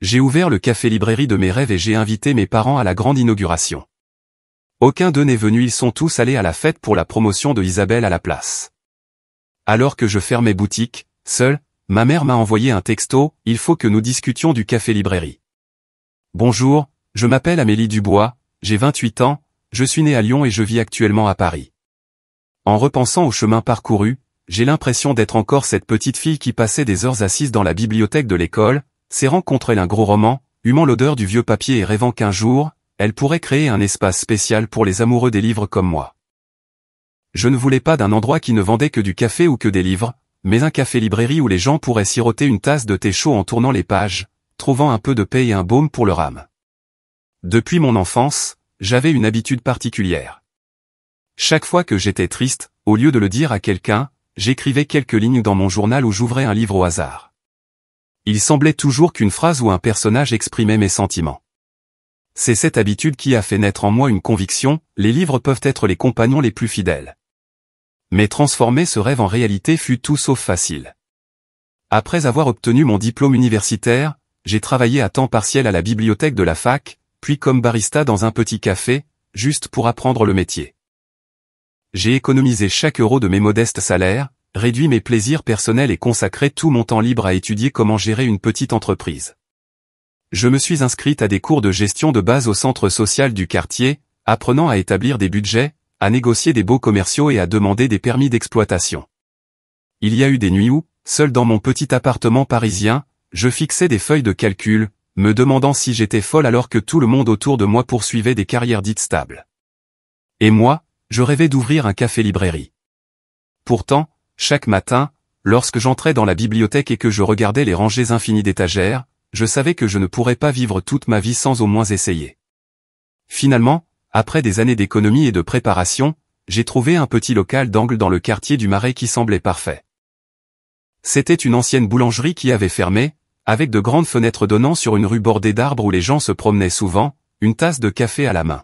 J'ai ouvert le café-librairie de mes rêves et j'ai invité mes parents à la grande inauguration. Aucun d'eux n'est venu, ils sont tous allés à la fête pour la promotion de Isabelle à la place. Alors que je fermais boutique, seule, ma mère m'a envoyé un texto, il faut que nous discutions du café-librairie. Bonjour, je m'appelle Amélie Dubois, j'ai 28 ans, je suis née à Lyon et je vis actuellement à Paris. En repensant au chemin parcouru, j'ai l'impression d'être encore cette petite fille qui passait des heures assise dans la bibliothèque de l'école, serrant contre elle un gros roman, humant l'odeur du vieux papier et rêvant qu'un jour, elle pourrait créer un espace spécial pour les amoureux des livres comme moi. Je ne voulais pas d'un endroit qui ne vendait que du café ou que des livres, mais un café-librairie où les gens pourraient siroter une tasse de thé chaud en tournant les pages, trouvant un peu de paix et un baume pour leur âme. Depuis mon enfance, j'avais une habitude particulière. Chaque fois que j'étais triste, au lieu de le dire à quelqu'un, j'écrivais quelques lignes dans mon journal ou j'ouvrais un livre au hasard. Il semblait toujours qu'une phrase ou un personnage exprimait mes sentiments. C'est cette habitude qui a fait naître en moi une conviction, les livres peuvent être les compagnons les plus fidèles. Mais transformer ce rêve en réalité fut tout sauf facile. Après avoir obtenu mon diplôme universitaire, j'ai travaillé à temps partiel à la bibliothèque de la fac, puis comme barista dans un petit café, juste pour apprendre le métier. J'ai économisé chaque euro de mes modestes salaires, réduit mes plaisirs personnels et consacré tout mon temps libre à étudier comment gérer une petite entreprise. Je me suis inscrite à des cours de gestion de base au centre social du quartier, apprenant à établir des budgets, à négocier des baux commerciaux et à demander des permis d'exploitation. Il y a eu des nuits où, seul dans mon petit appartement parisien, je fixais des feuilles de calcul, me demandant si j'étais folle alors que tout le monde autour de moi poursuivait des carrières dites stables. Et moi, je rêvais d'ouvrir un café-librairie. Pourtant, chaque matin, lorsque j'entrais dans la bibliothèque et que je regardais les rangées infinies d'étagères, je savais que je ne pourrais pas vivre toute ma vie sans au moins essayer. Finalement, après des années d'économie et de préparation, j'ai trouvé un petit local d'angle dans le quartier du Marais qui semblait parfait. C'était une ancienne boulangerie qui avait fermé, avec de grandes fenêtres donnant sur une rue bordée d'arbres où les gens se promenaient souvent, une tasse de café à la main.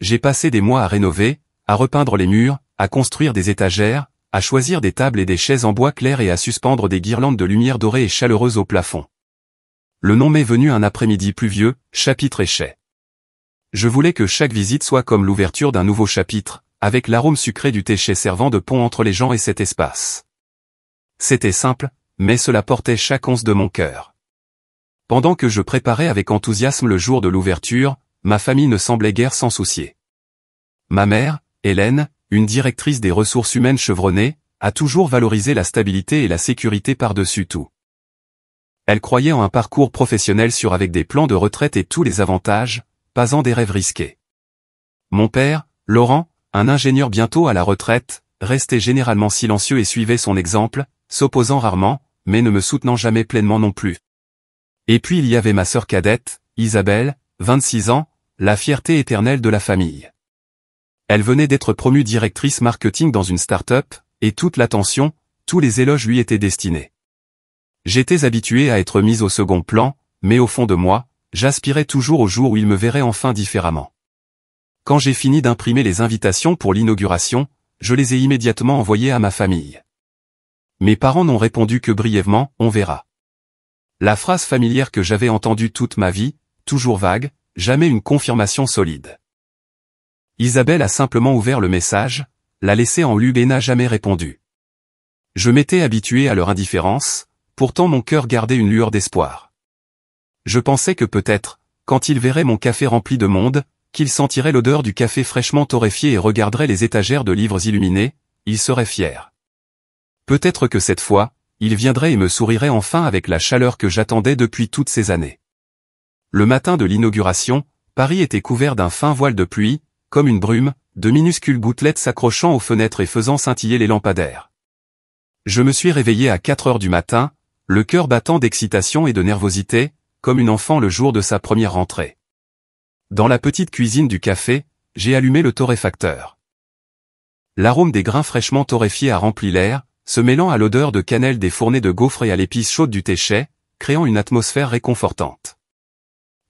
J'ai passé des mois à rénover, à repeindre les murs, à construire des étagères, à choisir des tables et des chaises en bois clair et à suspendre des guirlandes de lumière dorée et chaleureuse au plafond. Le nom m'est venu un après-midi pluvieux, chapitre échec. Je voulais que chaque visite soit comme l'ouverture d'un nouveau chapitre, avec l'arôme sucré du thé chai servant de pont entre les gens et cet espace. C'était simple, mais cela portait chaque once de mon cœur. Pendant que je préparais avec enthousiasme le jour de l'ouverture, ma famille ne semblait guère s'en soucier. Ma mère, Hélène, une directrice des ressources humaines chevronnée, a toujours valorisé la stabilité et la sécurité par-dessus tout. Elle croyait en un parcours professionnel sûr avec des plans de retraite et tous les avantages, pas en des rêves risqués. Mon père, Laurent, un ingénieur bientôt à la retraite, restait généralement silencieux et suivait son exemple, s'opposant rarement, mais ne me soutenant jamais pleinement non plus. Et puis il y avait ma sœur cadette, Isabelle, 26 ans, la fierté éternelle de la famille. Elle venait d'être promue directrice marketing dans une start-up, et toute l'attention, tous les éloges lui étaient destinés. J'étais habitué à être mis au second plan, mais au fond de moi, j'aspirais toujours au jour où il me verrait enfin différemment. Quand j'ai fini d'imprimer les invitations pour l'inauguration, je les ai immédiatement envoyées à ma famille. Mes parents n'ont répondu que brièvement, on verra. La phrase familière que j'avais entendue toute ma vie, toujours vague, jamais une confirmation solide. Isabelle a simplement ouvert le message, l'a laissé en lube et n'a jamais répondu. Je m'étais habitué à leur indifférence, pourtant mon cœur gardait une lueur d'espoir. Je pensais que peut-être, quand ils verraient mon café rempli de monde, qu'ils sentiraient l'odeur du café fraîchement torréfié et regarderaient les étagères de livres illuminés, ils seraient fiers. Peut-être que cette fois, ils viendraient et me souriraient enfin avec la chaleur que j'attendais depuis toutes ces années. Le matin de l'inauguration, Paris était couvert d'un fin voile de pluie, comme une brume, de minuscules gouttelettes s'accrochant aux fenêtres et faisant scintiller les lampadaires. Je me suis réveillé à 4 heures du matin, le cœur battant d'excitation et de nervosité, comme une enfant le jour de sa première rentrée. Dans la petite cuisine du café, j'ai allumé le torréfacteur. L'arôme des grains fraîchement torréfiés a rempli l'air, se mêlant à l'odeur de cannelle des fournées de gaufres et à l'épice chaude du thé chai, créant une atmosphère réconfortante.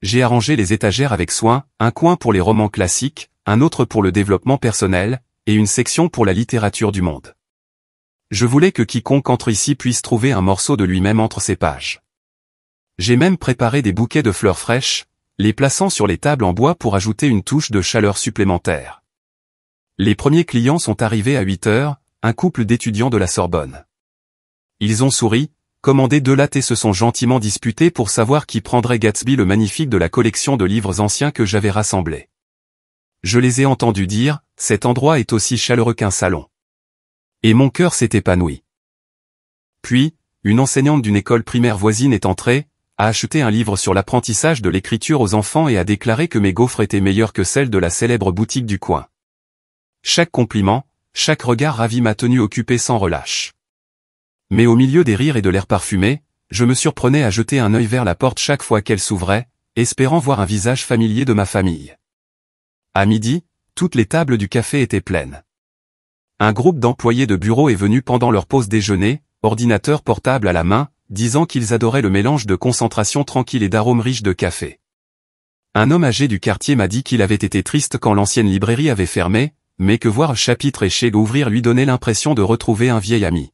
J'ai arrangé les étagères avec soin, un coin pour les romans classiques, un autre pour le développement personnel, et une section pour la littérature du monde. Je voulais que quiconque entre ici puisse trouver un morceau de lui-même entre ses pages. J'ai même préparé des bouquets de fleurs fraîches, les plaçant sur les tables en bois pour ajouter une touche de chaleur supplémentaire. Les premiers clients sont arrivés à 8 heures, un couple d'étudiants de la Sorbonne. Ils ont souri, commandé 2 lattes et se sont gentiment disputés pour savoir qui prendrait Gatsby le magnifique de la collection de livres anciens que j'avais rassemblés. Je les ai entendus dire, cet endroit est aussi chaleureux qu'un salon. Et mon cœur s'est épanoui. Puis, une enseignante d'une école primaire voisine est entrée, a acheté un livre sur l'apprentissage de l'écriture aux enfants et a déclaré que mes gaufres étaient meilleures que celles de la célèbre boutique du coin. Chaque compliment, chaque regard ravi m'a tenu occupé sans relâche. Mais au milieu des rires et de l'air parfumé, je me surprenais à jeter un œil vers la porte chaque fois qu'elle s'ouvrait, espérant voir un visage familier de ma famille. À midi, toutes les tables du café étaient pleines. Un groupe d'employés de bureau est venu pendant leur pause déjeuner, ordinateur portable à la main, disant qu'ils adoraient le mélange de concentration tranquille et d'arômes riches de café. Un homme âgé du quartier m'a dit qu'il avait été triste quand l'ancienne librairie avait fermé, mais que voir Chapitre et Chez ouvrir lui donnait l'impression de retrouver un vieil ami.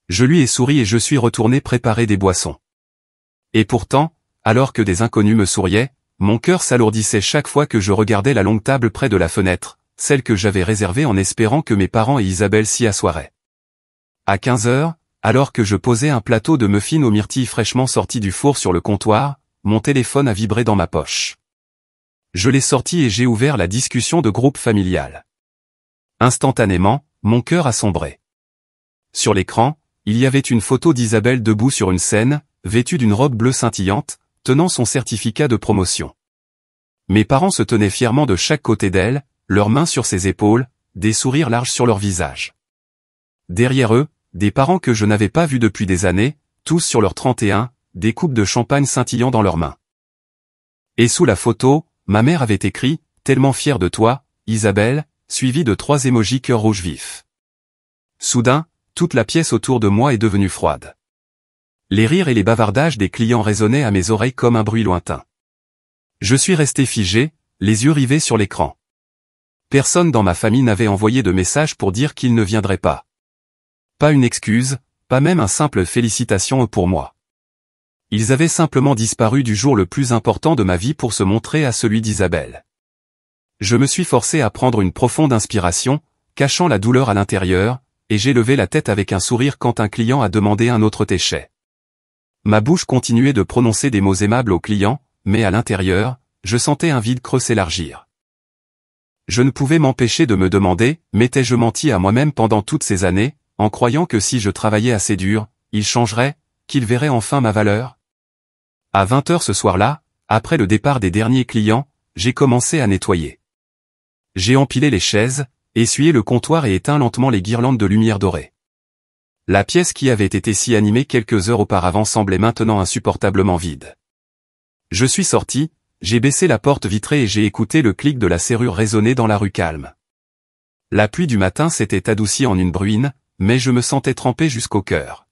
Je lui ai souri et je suis retourné préparer des boissons. Et pourtant, alors que des inconnus me souriaient, mon cœur s'alourdissait chaque fois que je regardais la longue table près de la fenêtre, celle que j'avais réservée en espérant que mes parents et Isabelle s'y assoiraient. À 15 heures, alors que je posais un plateau de muffins aux myrtilles fraîchement sortis du four sur le comptoir, mon téléphone a vibré dans ma poche. Je l'ai sorti et j'ai ouvert la discussion de groupe familial. Instantanément, mon cœur a sombré. Sur l'écran, il y avait une photo d'Isabelle debout sur une scène, vêtue d'une robe bleue scintillante, tenant son certificat de promotion. Mes parents se tenaient fièrement de chaque côté d'elle, leurs mains sur ses épaules, des sourires larges sur leurs visages. Derrière eux, des parents que je n'avais pas vus depuis des années, tous sur leurs 31, des coupes de champagne scintillant dans leurs mains. Et sous la photo, ma mère avait écrit « Tellement fière de toi, Isabelle », suivi de 3 émojis cœur rouge vif. Soudain, toute la pièce autour de moi est devenue froide. Les rires et les bavardages des clients résonnaient à mes oreilles comme un bruit lointain. Je suis resté figé, les yeux rivés sur l'écran. Personne dans ma famille n'avait envoyé de message pour dire qu'il ne viendrait pas. Pas une excuse, pas même un simple félicitation pour moi. Ils avaient simplement disparu du jour le plus important de ma vie pour se montrer à celui d'Isabelle. Je me suis forcé à prendre une profonde inspiration, cachant la douleur à l'intérieur, et j'ai levé la tête avec un sourire quand un client a demandé un autre téchet. Ma bouche continuait de prononcer des mots aimables au client, mais à l'intérieur, je sentais un vide creux s'élargir. Je ne pouvais m'empêcher de me demander, m'étais-je menti à moi-même pendant toutes ces années, en croyant que si je travaillais assez dur, il changerait, qu'il verrait enfin ma valeur? À 20 heures ce soir-là, après le départ des derniers clients, j'ai commencé à nettoyer. J'ai empilé les chaises, essuyé le comptoir et éteint lentement les guirlandes de lumière dorée. La pièce qui avait été si animée quelques heures auparavant semblait maintenant insupportablement vide. Je suis sorti, j'ai baissé la porte vitrée et j'ai écouté le clic de la serrure résonner dans la rue calme. La pluie du matin s'était adoucie en une bruine, mais je me sentais trempé jusqu'au cœur.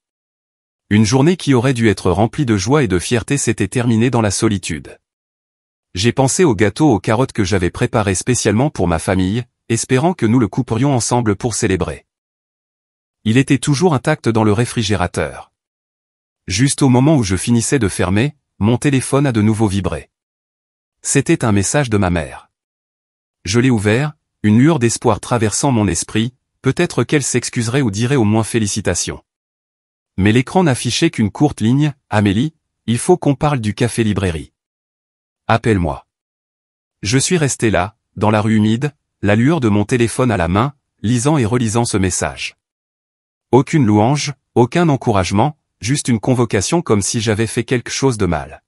Une journée qui aurait dû être remplie de joie et de fierté s'était terminée dans la solitude. J'ai pensé au gâteau aux carottes que j'avais préparé spécialement pour ma famille, espérant que nous le couperions ensemble pour célébrer. Il était toujours intact dans le réfrigérateur. Juste au moment où je finissais de fermer, mon téléphone a de nouveau vibré. C'était un message de ma mère. Je l'ai ouvert, une lueur d'espoir traversant mon esprit, peut-être qu'elle s'excuserait ou dirait au moins félicitations. Mais l'écran n'affichait qu'une courte ligne, « Amélie, il faut qu'on parle du café-librairie. Appelle-moi. » Je suis resté là, dans la rue humide, la lueur de mon téléphone à la main, lisant et relisant ce message. Aucune louange, aucun encouragement, juste une convocation comme si j'avais fait quelque chose de mal.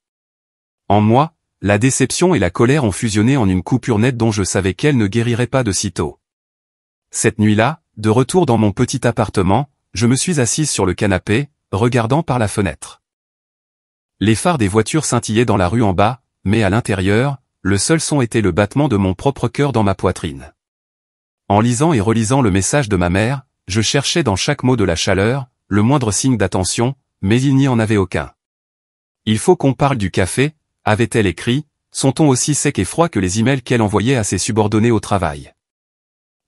En moi, la déception et la colère ont fusionné en une coupure nette dont je savais qu'elle ne guérirait pas de sitôt. Cette nuit-là, de retour dans mon petit appartement, je me suis assise sur le canapé, regardant par la fenêtre. Les phares des voitures scintillaient dans la rue en bas, mais à l'intérieur, le seul son était le battement de mon propre cœur dans ma poitrine. En lisant et relisant le message de ma mère, je cherchais dans chaque mot de la chaleur, le moindre signe d'attention, mais il n'y en avait aucun. Il faut qu'on parle du café, avait-elle écrit, son ton aussi sec et froid que les emails qu'elle envoyait à ses subordonnés au travail.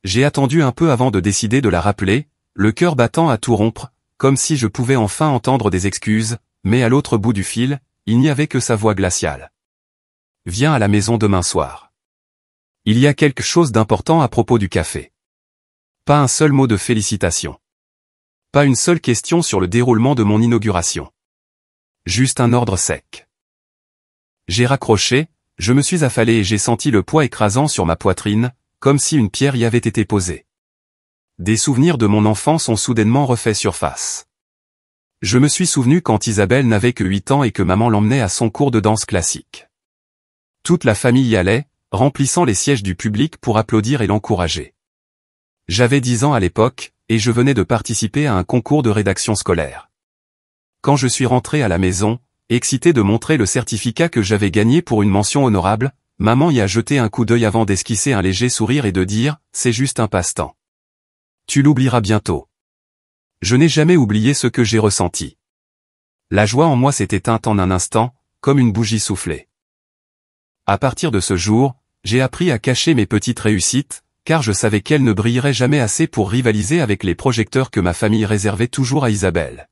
J'ai attendu un peu avant de décider de la rappeler, le cœur battant à tout rompre, comme si je pouvais enfin entendre des excuses, mais à l'autre bout du fil, il n'y avait que sa voix glaciale. « Viens à la maison demain soir. Il y a quelque chose d'important à propos du café. » Pas un seul mot de félicitation. Pas une seule question sur le déroulement de mon inauguration. Juste un ordre sec. J'ai raccroché, je me suis affalé et j'ai senti le poids écrasant sur ma poitrine, comme si une pierre y avait été posée. Des souvenirs de mon enfance ont soudainement refait surface. Je me suis souvenu quand Isabelle n'avait que 8 ans et que maman l'emmenait à son cours de danse classique. Toute la famille y allait, remplissant les sièges du public pour applaudir et l'encourager. J'avais 10 ans à l'époque, et je venais de participer à un concours de rédaction scolaire. Quand je suis rentré à la maison, excité de montrer le certificat que j'avais gagné pour une mention honorable, maman y a jeté un coup d'œil avant d'esquisser un léger sourire et de dire « c'est juste un passe-temps. Tu l'oublieras bientôt. » Je n'ai jamais oublié ce que j'ai ressenti. La joie en moi s'est éteinte en un instant, comme une bougie soufflée. À partir de ce jour, j'ai appris à cacher mes petites réussites, car je savais qu'elles ne brilleraient jamais assez pour rivaliser avec les projecteurs que ma famille réservait toujours à Isabelle.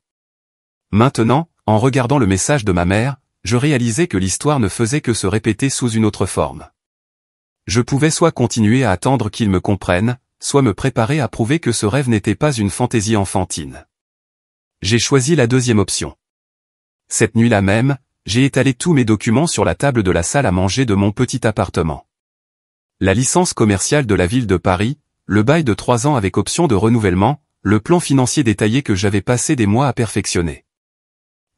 Maintenant, en regardant le message de ma mère, je réalisais que l'histoire ne faisait que se répéter sous une autre forme. Je pouvais soit continuer à attendre qu'ils me comprennent, soit me préparer à prouver que ce rêve n'était pas une fantaisie enfantine. J'ai choisi la deuxième option. Cette nuit-là même, j'ai étalé tous mes documents sur la table de la salle à manger de mon petit appartement. La licence commerciale de la ville de Paris, le bail de 3 ans avec option de renouvellement, le plan financier détaillé que j'avais passé des mois à perfectionner.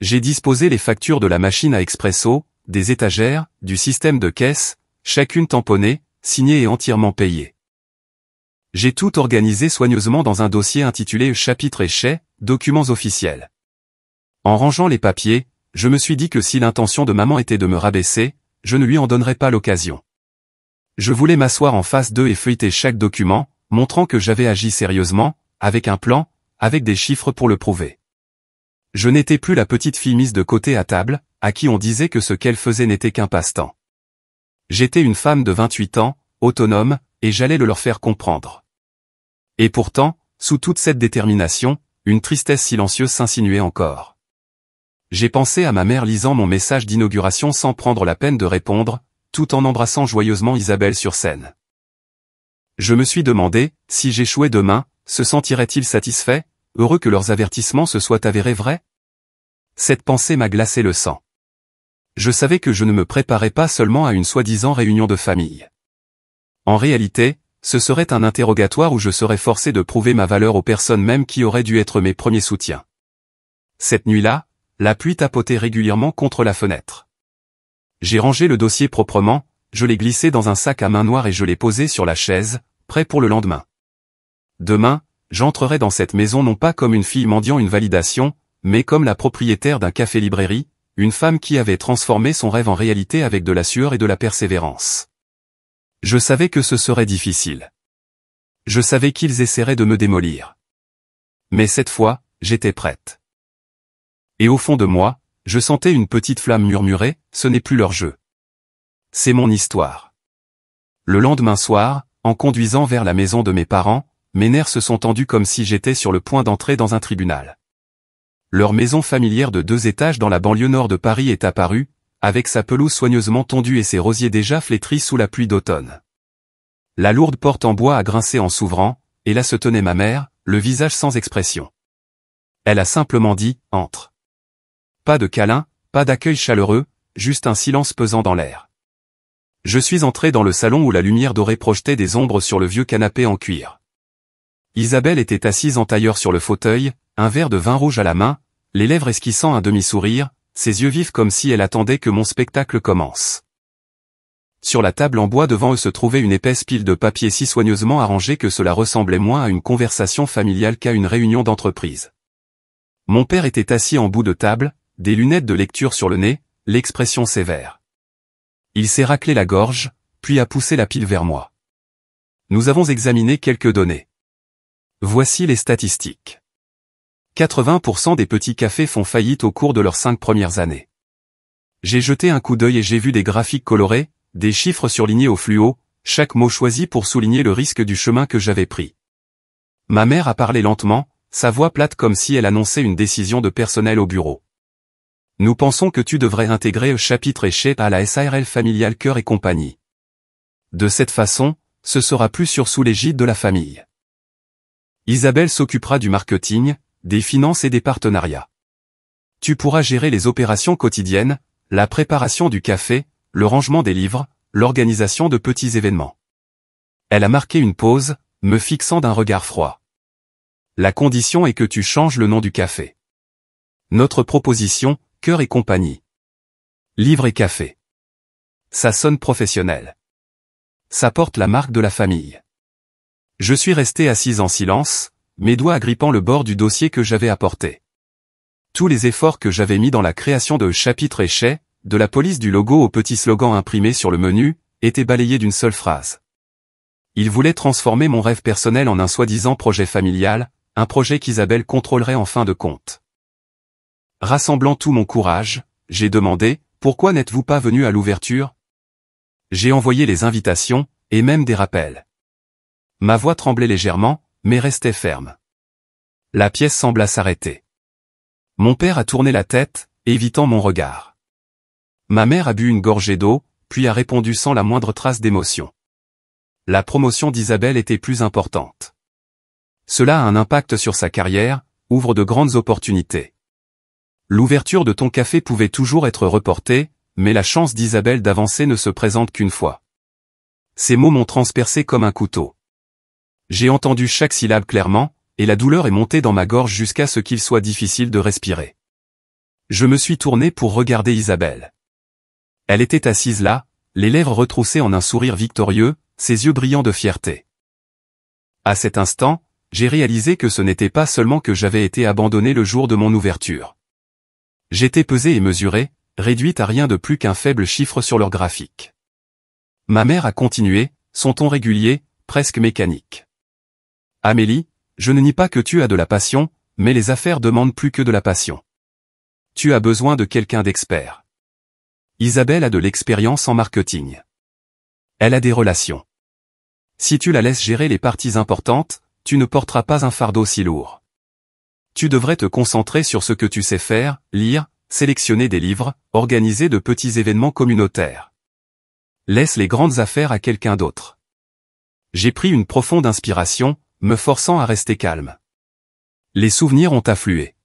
J'ai disposé les factures de la machine à expresso, des étagères, du système de caisse, chacune tamponnée, signée et entièrement payée. J'ai tout organisé soigneusement dans un dossier intitulé Chapitre échet, documents officiels. En rangeant les papiers, je me suis dit que si l'intention de maman était de me rabaisser, je ne lui en donnerais pas l'occasion. Je voulais m'asseoir en face d'eux et feuilleter chaque document, montrant que j'avais agi sérieusement, avec un plan, avec des chiffres pour le prouver. Je n'étais plus la petite fille mise de côté à table, à qui on disait que ce qu'elle faisait n'était qu'un passe-temps. J'étais une femme de 28 ans, autonome, et j'allais le leur faire comprendre. Et pourtant, sous toute cette détermination, une tristesse silencieuse s'insinuait encore. J'ai pensé à ma mère lisant mon message d'inauguration sans prendre la peine de répondre, tout en embrassant joyeusement Isabelle sur scène. Je me suis demandé, si j'échouais demain, se sentiraient-ils satisfaits, heureux que leurs avertissements se soient avérés vrais? Cette pensée m'a glacé le sang. Je savais que je ne me préparais pas seulement à une soi-disant réunion de famille. En réalité, ce serait un interrogatoire où je serais forcé de prouver ma valeur aux personnes mêmes qui auraient dû être mes premiers soutiens. Cette nuit-là, la pluie tapotait régulièrement contre la fenêtre. J'ai rangé le dossier proprement, je l'ai glissé dans un sac à main noire et je l'ai posé sur la chaise, prêt pour le lendemain. Demain, j'entrerai dans cette maison non pas comme une fille mendiant une validation, mais comme la propriétaire d'un café-librairie, une femme qui avait transformé son rêve en réalité avec de la sueur et de la persévérance. Je savais que ce serait difficile. Je savais qu'ils essaieraient de me démolir. Mais cette fois, j'étais prête. Et au fond de moi, je sentais une petite flamme murmurer, ce n'est plus leur jeu. C'est mon histoire. Le lendemain soir, en conduisant vers la maison de mes parents, mes nerfs se sont tendus comme si j'étais sur le point d'entrer dans un tribunal. Leur maison familière de 2 étages dans la banlieue nord de Paris est apparue, avec sa pelouse soigneusement tondue et ses rosiers déjà flétris sous la pluie d'automne. La lourde porte en bois a grincé en s'ouvrant, et là se tenait ma mère, le visage sans expression. Elle a simplement dit « Entre ». Pas de câlin, pas d'accueil chaleureux, juste un silence pesant dans l'air. Je suis entré dans le salon où la lumière dorée projetait des ombres sur le vieux canapé en cuir. Isabelle était assise en tailleur sur le fauteuil, un verre de vin rouge à la main, les lèvres esquissant un demi-sourire, ses yeux vifs comme si elle attendait que mon spectacle commence. Sur la table en bois devant eux se trouvait une épaisse pile de papier si soigneusement arrangée que cela ressemblait moins à une conversation familiale qu'à une réunion d'entreprise. Mon père était assis en bout de table, des lunettes de lecture sur le nez, l'expression sévère. Il s'est raclé la gorge, puis a poussé la pile vers moi. Nous avons examiné quelques données. Voici les statistiques. 80% des petits cafés font faillite au cours de leurs 5 premières années. J'ai jeté un coup d'œil et j'ai vu des graphiques colorés, des chiffres surlignés au fluo, chaque mot choisi pour souligner le risque du chemin que j'avais pris. Ma mère a parlé lentement, sa voix plate comme si elle annonçait une décision de personnel au bureau. nous pensons que tu devrais intégrer Chapitre Éché à la SARL familiale Cœur et compagnie. De cette façon, ce sera plus sous l'égide de la famille. Isabelle s'occupera du marketing, des finances et des partenariats. Tu pourras gérer les opérations quotidiennes, la préparation du café, le rangement des livres, l'organisation de petits événements. Elle a marqué une pause, me fixant d'un regard froid. La condition est que tu changes le nom du café. Notre proposition, Cœur et compagnie. Livre et café. Ça sonne professionnel. Ça porte la marque de la famille. Je suis resté assise en silence, mes doigts agrippant le bord du dossier que j'avais apporté. Tous les efforts que j'avais mis dans la création de Chapitre Éché, de la police du logo au petit slogan imprimé sur le menu, étaient balayés d'une seule phrase. Il voulait transformer mon rêve personnel en un soi-disant projet familial, un projet qu'Isabelle contrôlerait en fin de compte. Rassemblant tout mon courage, j'ai demandé, pourquoi n'êtes-vous pas venu à l'ouverture? J'ai envoyé les invitations, et même des rappels. Ma voix tremblait légèrement, mais restait ferme. La pièce sembla s'arrêter. Mon père a tourné la tête, évitant mon regard. Ma mère a bu une gorgée d'eau, puis a répondu sans la moindre trace d'émotion. La promotion d'Isabelle était plus importante. Cela a un impact sur sa carrière, ouvre de grandes opportunités. L'ouverture de ton café pouvait toujours être reportée, mais la chance d'Isabelle d'avancer ne se présente qu'une fois. Ces mots m'ont transpercé comme un couteau. J'ai entendu chaque syllabe clairement, et la douleur est montée dans ma gorge jusqu'à ce qu'il soit difficile de respirer. Je me suis tourné pour regarder Isabelle. Elle était assise là, les lèvres retroussées en un sourire victorieux, ses yeux brillants de fierté. À cet instant, j'ai réalisé que ce n'était pas seulement que j'avais été abandonné le jour de mon ouverture. J'étais pesé et mesuré, réduite à rien de plus qu'un faible chiffre sur leur graphique. Ma mère a continué, son ton régulier, presque mécanique. Amélie, je ne nie pas que tu as de la passion, mais les affaires demandent plus que de la passion. Tu as besoin de quelqu'un d'expert. Isabelle a de l'expérience en marketing. Elle a des relations. Si tu la laisses gérer les parties importantes, tu ne porteras pas un fardeau si lourd. Tu devrais te concentrer sur ce que tu sais faire, lire, sélectionner des livres, organiser de petits événements communautaires. Laisse les grandes affaires à quelqu'un d'autre. J'ai pris une profonde inspiration, me forçant à rester calme. Les souvenirs ont afflué.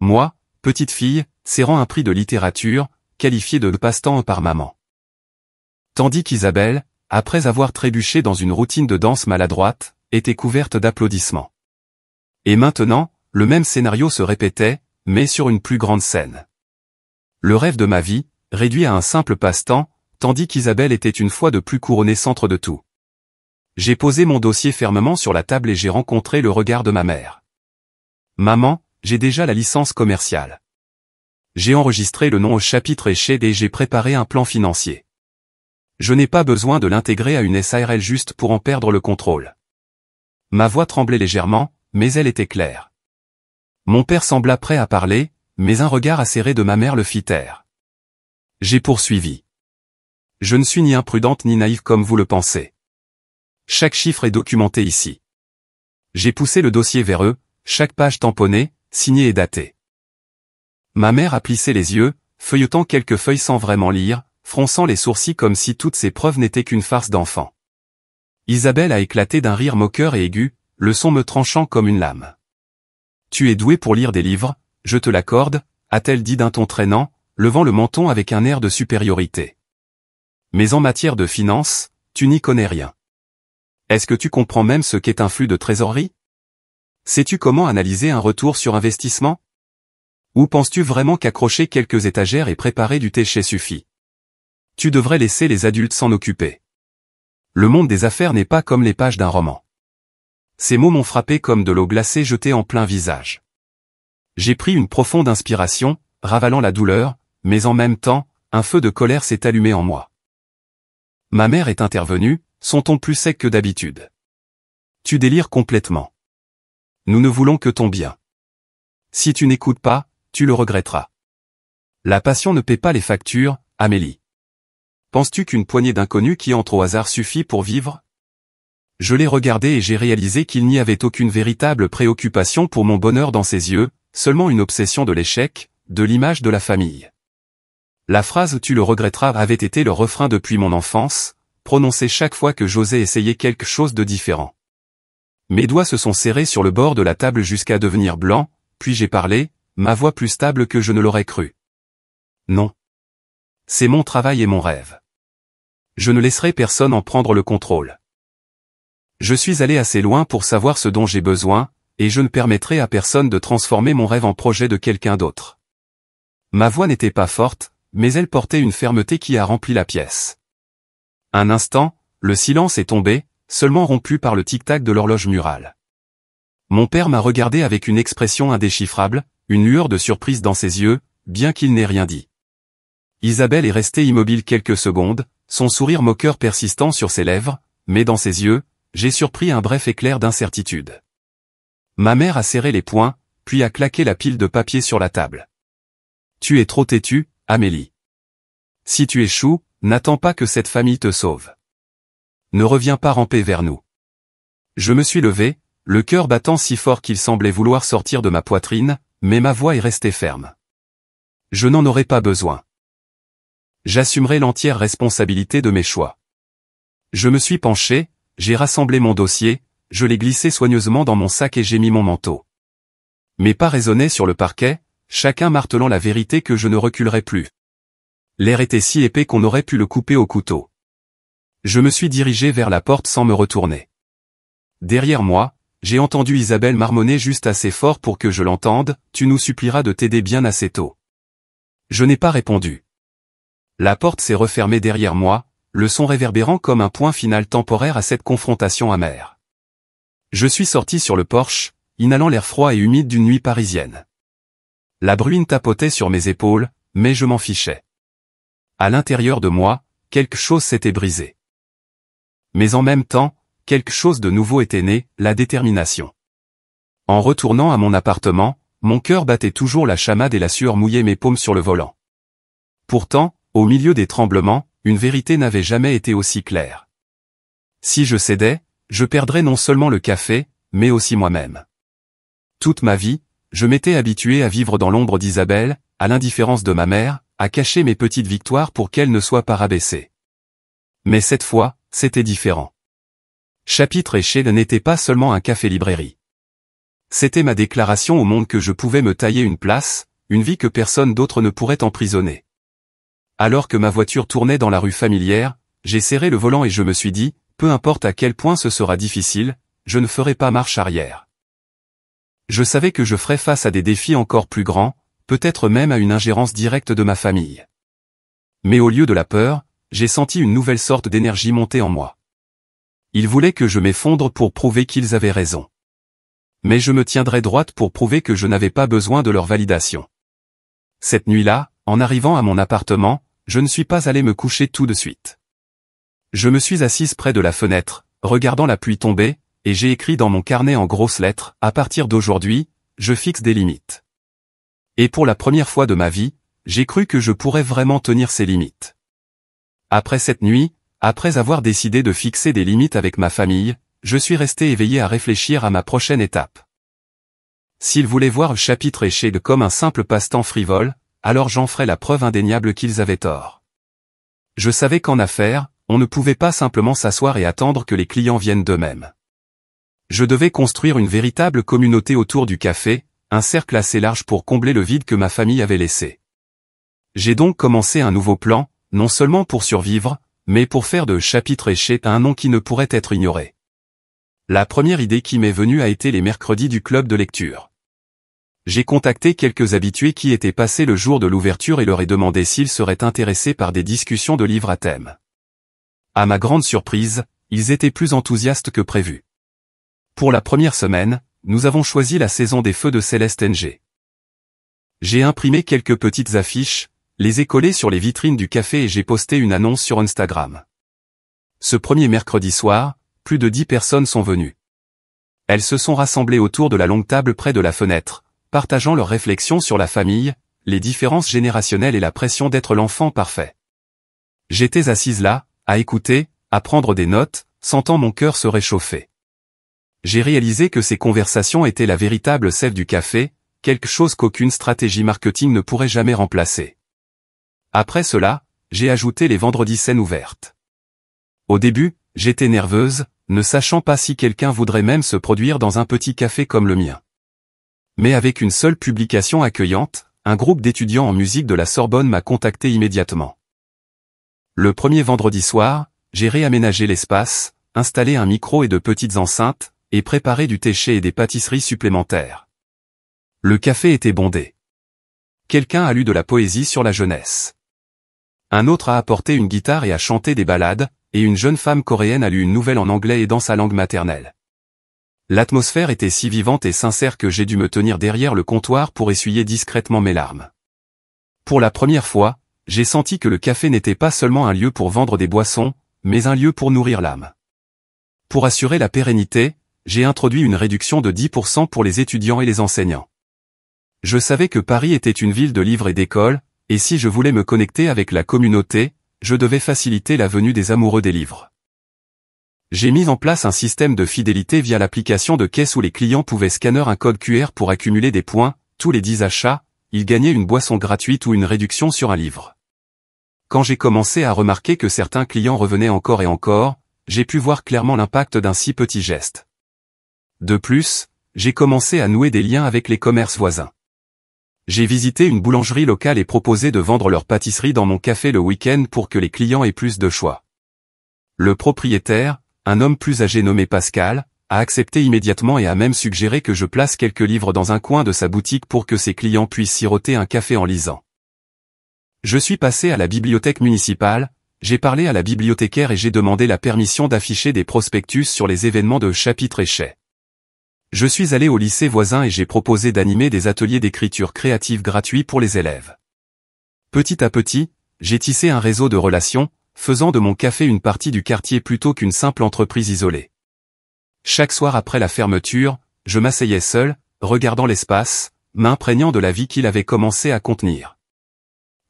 Moi, petite fille, serrant un prix de littérature, qualifié de passe-temps par maman. Tandis qu'Isabelle, après avoir trébuché dans une routine de danse maladroite, était couverte d'applaudissements. Et maintenant, le même scénario se répétait, mais sur une plus grande scène. Le rêve de ma vie, réduit à un simple passe-temps, tandis qu'Isabelle était une fois de plus couronnée centre de tout. J'ai posé mon dossier fermement sur la table et j'ai rencontré le regard de ma mère. Maman, j'ai déjà la licence commerciale. J'ai enregistré le nom au Chapitre Éché et j'ai préparé un plan financier. Je n'ai pas besoin de l'intégrer à une SARL juste pour en perdre le contrôle. Ma voix tremblait légèrement, mais elle était claire. Mon père sembla prêt à parler, mais un regard acéré de ma mère le fit taire. J'ai poursuivi. Je ne suis ni imprudente ni naïve comme vous le pensez. Chaque chiffre est documenté ici. J'ai poussé le dossier vers eux, chaque page tamponnée, signée et datée. Ma mère a plissé les yeux, feuilletant quelques feuilles sans vraiment lire, fronçant les sourcils comme si toutes ces preuves n'étaient qu'une farce d'enfant. Isabelle a éclaté d'un rire moqueur et aigu, le son me tranchant comme une lame. « Tu es doué pour lire des livres, je te l'accorde », a-t-elle dit d'un ton traînant, levant le menton avec un air de supériorité. « Mais en matière de finances, tu n'y connais rien. Est-ce que tu comprends même ce qu'est un flux de trésorerie? Sais-tu comment analyser un retour sur investissement? Ou penses-tu vraiment qu'accrocher quelques étagères et préparer du thé chez suffit? Tu devrais laisser les adultes s'en occuper. Le monde des affaires n'est pas comme les pages d'un roman. » Ces mots m'ont frappé comme de l'eau glacée jetée en plein visage. J'ai pris une profonde inspiration, ravalant la douleur, mais en même temps, un feu de colère s'est allumé en moi. Ma mère est intervenue, son ton plus sec que d'habitude. « Tu délires complètement. Nous ne voulons que ton bien. Si tu n'écoutes pas, tu le regretteras. La passion ne paie pas les factures, Amélie. Penses-tu qu'une poignée d'inconnus qui entrent au hasard suffit pour vivre? » Je l'ai regardé et j'ai réalisé qu'il n'y avait aucune véritable préoccupation pour mon bonheur dans ses yeux, seulement une obsession de l'échec, de l'image de la famille. La phrase « tu le regretteras » avait été le refrain depuis mon enfance, prononcé chaque fois que j'osais essayer quelque chose de différent. Mes doigts se sont serrés sur le bord de la table jusqu'à devenir blancs, puis j'ai parlé, ma voix plus stable que je ne l'aurais cru. Non. C'est mon travail et mon rêve. Je ne laisserai personne en prendre le contrôle. Je suis allé assez loin pour savoir ce dont j'ai besoin, et je ne permettrai à personne de transformer mon rêve en projet de quelqu'un d'autre. Ma voix n'était pas forte, mais elle portait une fermeté qui a rempli la pièce. Un instant, le silence est tombé, seulement rompu par le tic-tac de l'horloge murale. Mon père m'a regardé avec une expression indéchiffrable, une lueur de surprise dans ses yeux, bien qu'il n'ait rien dit. Isabelle est restée immobile quelques secondes, son sourire moqueur persistant sur ses lèvres, mais dans ses yeux, j'ai surpris un bref éclair d'incertitude. Ma mère a serré les poings, puis a claqué la pile de papier sur la table. « Tu es trop têtue, Amélie. Si tu échoues, n'attends pas que cette famille te sauve. Ne reviens pas ramper vers nous. » Je me suis levé, le cœur battant si fort qu'il semblait vouloir sortir de ma poitrine, mais ma voix est restée ferme. Je n'en aurais pas besoin. J'assumerai l'entière responsabilité de mes choix. Je me suis penché, j'ai rassemblé mon dossier, je l'ai glissé soigneusement dans mon sac et j'ai mis mon manteau. Mes pas résonnaient sur le parquet, chacun martelant la vérité que je ne reculerai plus. L'air était si épais qu'on aurait pu le couper au couteau. Je me suis dirigé vers la porte sans me retourner. Derrière moi, j'ai entendu Isabelle marmonner juste assez fort pour que je l'entende, « Tu nous supplieras de t'aider bien assez tôt. » Je n'ai pas répondu. La porte s'est refermée derrière moi, le son réverbérant comme un point final temporaire à cette confrontation amère. Je suis sorti sur le porche, inhalant l'air froid et humide d'une nuit parisienne. La bruine tapotait sur mes épaules, mais je m'en fichais. À l'intérieur de moi, quelque chose s'était brisé. Mais en même temps, quelque chose de nouveau était né, la détermination. En retournant à mon appartement, mon cœur battait toujours la chamade et la sueur mouillait mes paumes sur le volant. Pourtant, au milieu des tremblements, une vérité n'avait jamais été aussi claire. Si je cédais, je perdrais non seulement le café, mais aussi moi-même. Toute ma vie, je m'étais habitué à vivre dans l'ombre d'Isabelle, à l'indifférence de ma mère, à cacher mes petites victoires pour qu'elles ne soient pas rabaissées. Mais cette fois, c'était différent. Chapitre Éché n'était pas seulement un café-librairie. C'était ma déclaration au monde que je pouvais me tailler une place, une vie que personne d'autre ne pourrait emprisonner. Alors que ma voiture tournait dans la rue familière, j'ai serré le volant et je me suis dit, peu importe à quel point ce sera difficile, je ne ferai pas marche arrière. Je savais que je ferais face à des défis encore plus grands, peut-être même à une ingérence directe de ma famille. Mais au lieu de la peur, j'ai senti une nouvelle sorte d'énergie monter en moi. Ils voulaient que je m'effondre pour prouver qu'ils avaient raison. Mais je me tiendrais droite pour prouver que je n'avais pas besoin de leur validation. Cette nuit-là, en arrivant à mon appartement, je ne suis pas allé me coucher tout de suite. Je me suis assise près de la fenêtre, regardant la pluie tomber, et j'ai écrit dans mon carnet en grosses lettres, « À partir d'aujourd'hui, je fixe des limites. » Et pour la première fois de ma vie, j'ai cru que je pourrais vraiment tenir ces limites. Après cette nuit, après avoir décidé de fixer des limites avec ma famille, je suis resté éveillé à réfléchir à ma prochaine étape. S'ils voulaient voir le chapitre Éché comme un simple passe-temps frivole, alors j'en ferai la preuve indéniable qu'ils avaient tort. Je savais qu'en affaires, on ne pouvait pas simplement s'asseoir et attendre que les clients viennent d'eux-mêmes. Je devais construire une véritable communauté autour du café, un cercle assez large pour combler le vide que ma famille avait laissé. J'ai donc commencé un nouveau plan, non seulement pour survivre, mais pour faire de Chapitre Éché un nom qui ne pourrait être ignoré. La première idée qui m'est venue a été les mercredis du club de lecture. J'ai contacté quelques habitués qui étaient passés le jour de l'ouverture et leur ai demandé s'ils seraient intéressés par des discussions de livres à thème. À ma grande surprise, ils étaient plus enthousiastes que prévu. Pour la première semaine, nous avons choisi la saison des Feux de Céleste Ng. J'ai imprimé quelques petites affiches, les ai collées sur les vitrines du café et j'ai posté une annonce sur Instagram. Ce premier mercredi soir, plus de 10 personnes sont venues. Elles se sont rassemblées autour de la longue table près de la fenêtre, partageant leurs réflexions sur la famille, les différences générationnelles et la pression d'être l'enfant parfait. J'étais assise là, à écouter, à prendre des notes, sentant mon cœur se réchauffer. J'ai réalisé que ces conversations étaient la véritable sève du café, quelque chose qu'aucune stratégie marketing ne pourrait jamais remplacer. Après cela, j'ai ajouté les vendredis scènes ouvertes. Au début, j'étais nerveuse, ne sachant pas si quelqu'un voudrait même se produire dans un petit café comme le mien. Mais avec une seule publication accueillante, un groupe d'étudiants en musique de la Sorbonne m'a contacté immédiatement. Le premier vendredi soir, j'ai réaménagé l'espace, installé un micro et de petites enceintes, et préparé du thé chaud et des pâtisseries supplémentaires. Le café était bondé. Quelqu'un a lu de la poésie sur la jeunesse. Un autre a apporté une guitare et a chanté des ballades, et une jeune femme coréenne a lu une nouvelle en anglais et dans sa langue maternelle. L'atmosphère était si vivante et sincère que j'ai dû me tenir derrière le comptoir pour essuyer discrètement mes larmes. Pour la première fois, j'ai senti que le café n'était pas seulement un lieu pour vendre des boissons, mais un lieu pour nourrir l'âme. Pour assurer la pérennité, j'ai introduit une réduction de 10% pour les étudiants et les enseignants. Je savais que Paris était une ville de livres et d'écoles, et si je voulais me connecter avec la communauté, je devais faciliter la venue des amoureux des livres. J'ai mis en place un système de fidélité via l'application de caisse où les clients pouvaient scanner un code QR pour accumuler des points. Tous les 10 achats, ils gagnaient une boisson gratuite ou une réduction sur un livre. Quand j'ai commencé à remarquer que certains clients revenaient encore et encore, j'ai pu voir clairement l'impact d'un si petit geste. De plus, j'ai commencé à nouer des liens avec les commerces voisins. J'ai visité une boulangerie locale et proposé de vendre leur pâtisserie dans mon café le week-end pour que les clients aient plus de choix. Le propriétaire, un homme plus âgé nommé Pascal, a accepté immédiatement et a même suggéré que je place quelques livres dans un coin de sa boutique pour que ses clients puissent siroter un café en lisant. Je suis passé à la bibliothèque municipale, j'ai parlé à la bibliothécaire et j'ai demandé la permission d'afficher des prospectus sur les événements de Chapitre et Chais. Je suis allé au lycée voisin et j'ai proposé d'animer des ateliers d'écriture créative gratuits pour les élèves. Petit à petit, j'ai tissé un réseau de relations, faisant de mon café une partie du quartier plutôt qu'une simple entreprise isolée. Chaque soir après la fermeture, je m'asseyais seul, regardant l'espace, m'imprégnant de la vie qu'il avait commencé à contenir.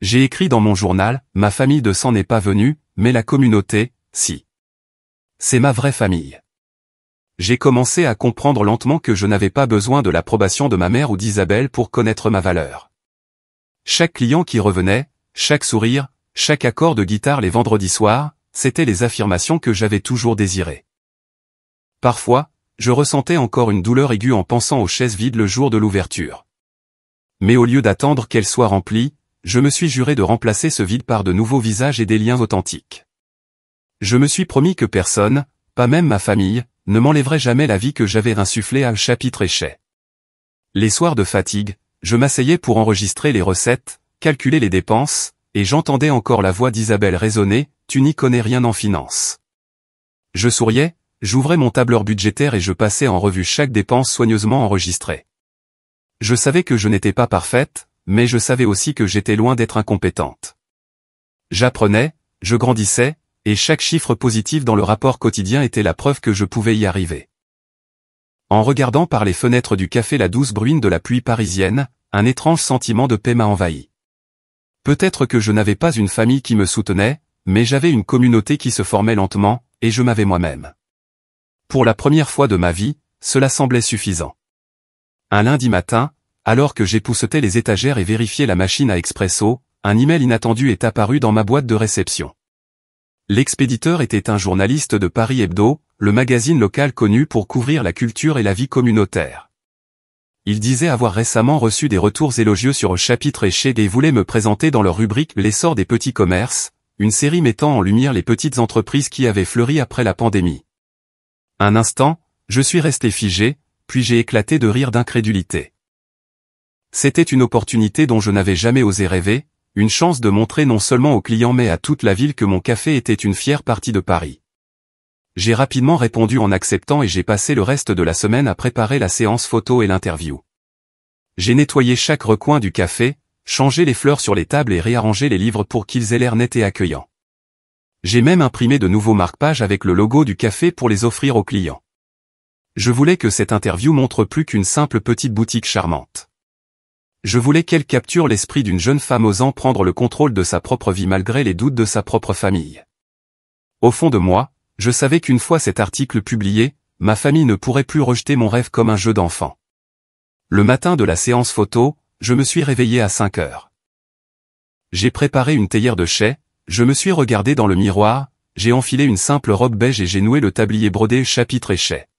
J'ai écrit dans mon journal, ma famille de sang n'est pas venue, mais la communauté, si. C'est ma vraie famille. J'ai commencé à comprendre lentement que je n'avais pas besoin de l'approbation de ma mère ou d'Isabelle pour connaître ma valeur. Chaque client qui revenait, chaque sourire, chaque accord de guitare les vendredis soirs, c'étaient les affirmations que j'avais toujours désirées. Parfois, je ressentais encore une douleur aiguë en pensant aux chaises vides le jour de l'ouverture. Mais au lieu d'attendre qu'elles soient remplies, je me suis juré de remplacer ce vide par de nouveaux visages et des liens authentiques. Je me suis promis que personne, pas même ma famille, ne m'enlèverait jamais la vie que j'avais insufflée à Chapitre et Chais. Les soirs de fatigue, je m'asseyais pour enregistrer les recettes, calculer les dépenses, et j'entendais encore la voix d'Isabelle résonner, « Tu n'y connais rien en finance ». Je souriais, j'ouvrais mon tableur budgétaire et je passais en revue chaque dépense soigneusement enregistrée. Je savais que je n'étais pas parfaite, mais je savais aussi que j'étais loin d'être incompétente. J'apprenais, je grandissais, et chaque chiffre positif dans le rapport quotidien était la preuve que je pouvais y arriver. En regardant par les fenêtres du café la douce bruine de la pluie parisienne, un étrange sentiment de paix m'a envahi. Peut-être que je n'avais pas une famille qui me soutenait, mais j'avais une communauté qui se formait lentement, et je m'avais moi-même. Pour la première fois de ma vie, cela semblait suffisant. Un lundi matin, alors que j'époussetais les étagères et vérifiais la machine à expresso, un email inattendu est apparu dans ma boîte de réception. L'expéditeur était un journaliste de Paris Hebdo, le magazine local connu pour couvrir la culture et la vie communautaire. Il disait avoir récemment reçu des retours élogieux sur Chapitre et Chais et voulait me présenter dans leur rubrique L'essor des petits commerces, une série mettant en lumière les petites entreprises qui avaient fleuri après la pandémie. Un instant, je suis resté figé, puis j'ai éclaté de rire d'incrédulité. C'était une opportunité dont je n'avais jamais osé rêver, une chance de montrer non seulement aux clients mais à toute la ville que mon café était une fière partie de Paris. J'ai rapidement répondu en acceptant et j'ai passé le reste de la semaine à préparer la séance photo et l'interview. J'ai nettoyé chaque recoin du café, changé les fleurs sur les tables et réarrangé les livres pour qu'ils aient l'air nets et accueillants. J'ai même imprimé de nouveaux marque-pages avec le logo du café pour les offrir aux clients. Je voulais que cette interview montre plus qu'une simple petite boutique charmante. Je voulais qu'elle capture l'esprit d'une jeune femme osant prendre le contrôle de sa propre vie malgré les doutes de sa propre famille. Au fond de moi, je savais qu'une fois cet article publié, ma famille ne pourrait plus rejeter mon rêve comme un jeu d'enfant. Le matin de la séance photo, je me suis réveillé à 5 heures. J'ai préparé une théière de chais, je me suis regardé dans le miroir, j'ai enfilé une simple robe beige et j'ai noué le tablier brodé chapitre et chais.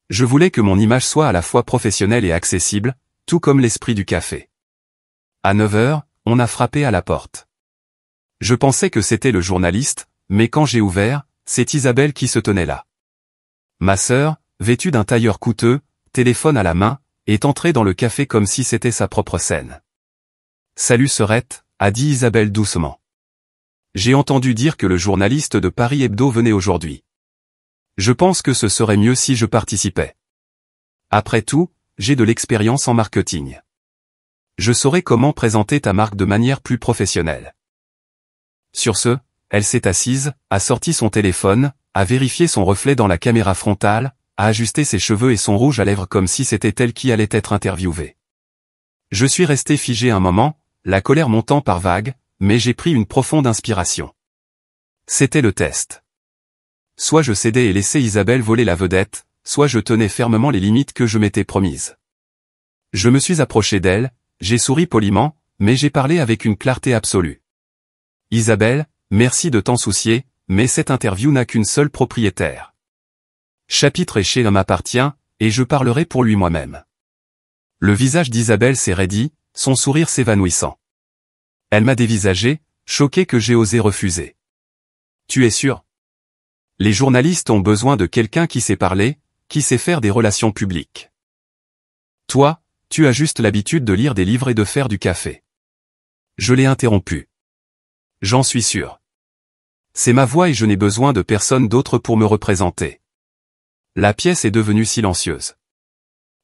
Je voulais que mon image soit à la fois professionnelle et accessible, tout comme l'esprit du café. À 9 heures, on a frappé à la porte. Je pensais que c'était le journaliste, mais quand j'ai ouvert, c'est Isabelle qui se tenait là. Ma sœur, vêtue d'un tailleur coûteux, téléphone à la main, est entrée dans le café comme si c'était sa propre scène. « Salut sœurette », a dit Isabelle doucement. J'ai entendu dire que le journaliste de Paris Hebdo venait aujourd'hui. Je pense que ce serait mieux si je participais. Après tout, j'ai de l'expérience en marketing. Je saurais comment présenter ta marque de manière plus professionnelle. Sur ce, elle s'est assise, a sorti son téléphone, a vérifié son reflet dans la caméra frontale, a ajusté ses cheveux et son rouge à lèvres comme si c'était elle qui allait être interviewée. Je suis resté figé un moment, la colère montant par vagues, mais j'ai pris une profonde inspiration. C'était le test. Soit je cédais et laissais Isabelle voler la vedette, soit je tenais fermement les limites que je m'étais promises. Je me suis approché d'elle, j'ai souri poliment, mais j'ai parlé avec une clarté absolue. Isabelle, merci de t'en soucier, mais cette interview n'a qu'une seule propriétaire. Chapitre et chez m'appartient, et je parlerai pour lui moi-même. Le visage d'Isabelle s'est raidi, son sourire s'évanouissant. Elle m'a dévisagé, choqué que j'ai osé refuser. Tu es sûr? Les journalistes ont besoin de quelqu'un qui sait parler, qui sait faire des relations publiques. Toi, tu as juste l'habitude de lire des livres et de faire du café. Je l'ai interrompu. J'en suis sûr. C'est ma voix et je n'ai besoin de personne d'autre pour me représenter. La pièce est devenue silencieuse.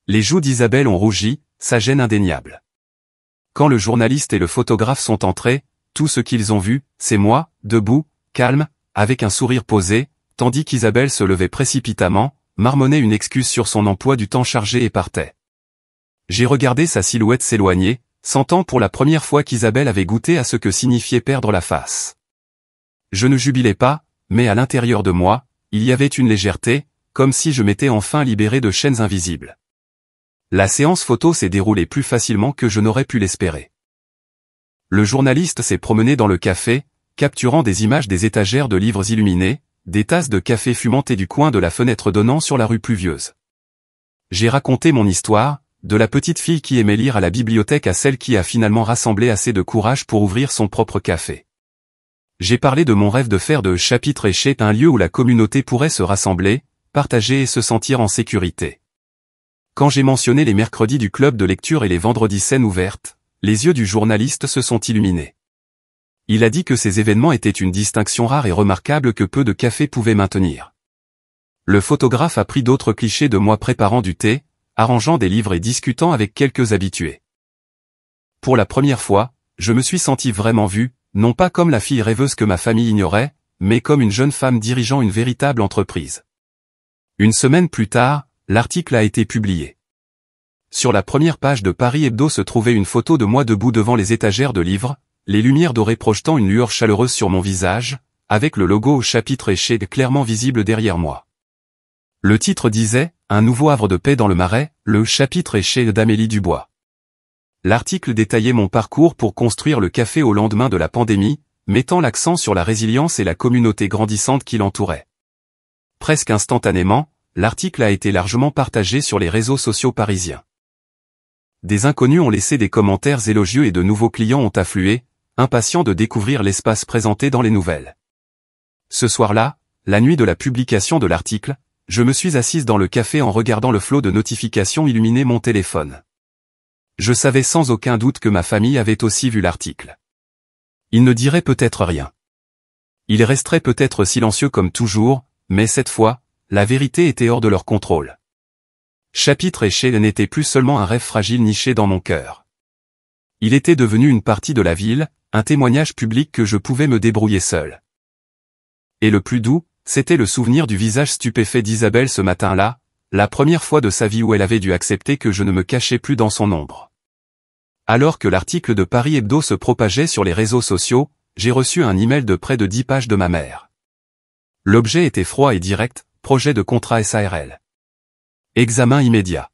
Les joues d'Isabelle ont rougi, sa gêne indéniable. Quand le journaliste et le photographe sont entrés, tout ce qu'ils ont vu, c'est moi, debout, calme, avec un sourire posé, tandis qu'Isabelle se levait précipitamment, marmonnait une excuse sur son emploi du temps chargé et partait. J'ai regardé sa silhouette s'éloigner, sentant pour la première fois qu'Isabelle avait goûté à ce que signifiait perdre la face. Je ne jubilais pas, mais à l'intérieur de moi, il y avait une légèreté, comme si je m'étais enfin libéré de chaînes invisibles. La séance photo s'est déroulée plus facilement que je n'aurais pu l'espérer. Le journaliste s'est promené dans le café, capturant des images des étagères de livres illuminés, des tasses de café fumantes et du coin de la fenêtre donnant sur la rue pluvieuse. J'ai raconté mon histoire, de la petite fille qui aimait lire à la bibliothèque à celle qui a finalement rassemblé assez de courage pour ouvrir son propre café. J'ai parlé de mon rêve de faire de Chapitre et chez un lieu où la communauté pourrait se rassembler, partager et se sentir en sécurité. Quand j'ai mentionné les mercredis du club de lecture et les vendredis scènes ouvertes, les yeux du journaliste se sont illuminés. Il a dit que ces événements étaient une distinction rare et remarquable que peu de cafés pouvaient maintenir. Le photographe a pris d'autres clichés de moi préparant du thé, arrangeant des livres et discutant avec quelques habitués. Pour la première fois, je me suis senti vraiment vu, non pas comme la fille rêveuse que ma famille ignorait, mais comme une jeune femme dirigeant une véritable entreprise. Une semaine plus tard, l'article a été publié. Sur la première page de Paris Hebdo se trouvait une photo de moi debout devant les étagères de livres, les lumières dorées projetant une lueur chaleureuse sur mon visage, avec le logo au chapitre et chez clairement visible derrière moi. Le titre disait « Un nouveau havre de paix dans le Marais, le chapitre et chez d'Amélie Dubois ». L'article détaillait mon parcours pour construire le café au lendemain de la pandémie, mettant l'accent sur la résilience et la communauté grandissante qui l'entourait. Presque instantanément, l'article a été largement partagé sur les réseaux sociaux parisiens. Des inconnus ont laissé des commentaires élogieux et de nouveaux clients ont afflué, impatients de découvrir l'espace présenté dans les nouvelles. Ce soir-là, la nuit de la publication de l'article, je me suis assise dans le café en regardant le flot de notifications illuminer mon téléphone. Je savais sans aucun doute que ma famille avait aussi vu l'article. Ils ne diraient peut-être rien. Ils resteraient peut-être silencieux comme toujours, mais cette fois, la vérité était hors de leur contrôle. Chapitre et chez n'était plus seulement un rêve fragile niché dans mon cœur. Il était devenu une partie de la ville, un témoignage public que je pouvais me débrouiller seul. Et le plus doux, c'était le souvenir du visage stupéfait d'Isabelle ce matin-là, la première fois de sa vie où elle avait dû accepter que je ne me cachais plus dans son ombre. Alors que l'article de Paris Hebdo se propageait sur les réseaux sociaux, j'ai reçu un email de près de 10 pages de ma mère. L'objet était froid et direct, projet de contrat SARL. Examen immédiat.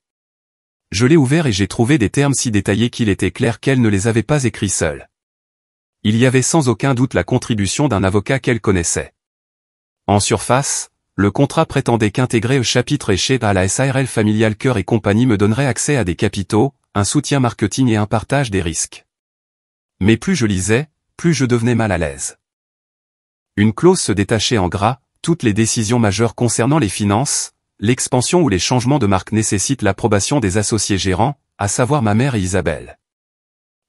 Je l'ai ouvert et j'ai trouvé des termes si détaillés qu'il était clair qu'elle ne les avait pas écrits seule. Il y avait sans aucun doute la contribution d'un avocat qu'elle connaissait. En surface, le contrat prétendait qu'intégrer le chapitre éché à la SARL familiale Cœur et compagnie me donnerait accès à des capitaux, un soutien marketing et un partage des risques. Mais plus je lisais, plus je devenais mal à l'aise. Une clause se détachait en gras, toutes les décisions majeures concernant les finances, l'expansion ou les changements de marque nécessitent l'approbation des associés gérants, à savoir ma mère et Isabelle.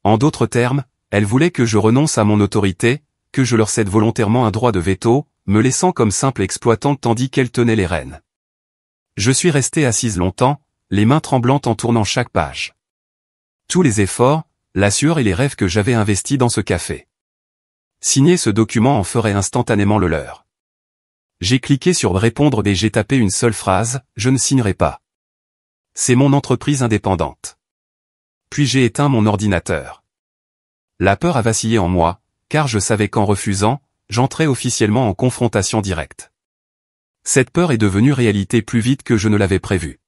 En d'autres termes, elle voulait que je renonce à mon autorité, que je leur cède volontairement un droit de veto, me laissant comme simple exploitante tandis qu'elle tenait les rênes. Je suis resté assise longtemps, les mains tremblantes en tournant chaque page. Tous les efforts, la sueur et les rêves que j'avais investis dans ce café. Signer ce document en ferait instantanément le leur. J'ai cliqué sur répondre et j'ai tapé une seule phrase, je ne signerai pas. C'est mon entreprise indépendante. Puis j'ai éteint mon ordinateur. La peur a vacillé en moi, car je savais qu'en refusant, j'entrais officiellement en confrontation directe. Cette peur est devenue réalité plus vite que je ne l'avais prévu.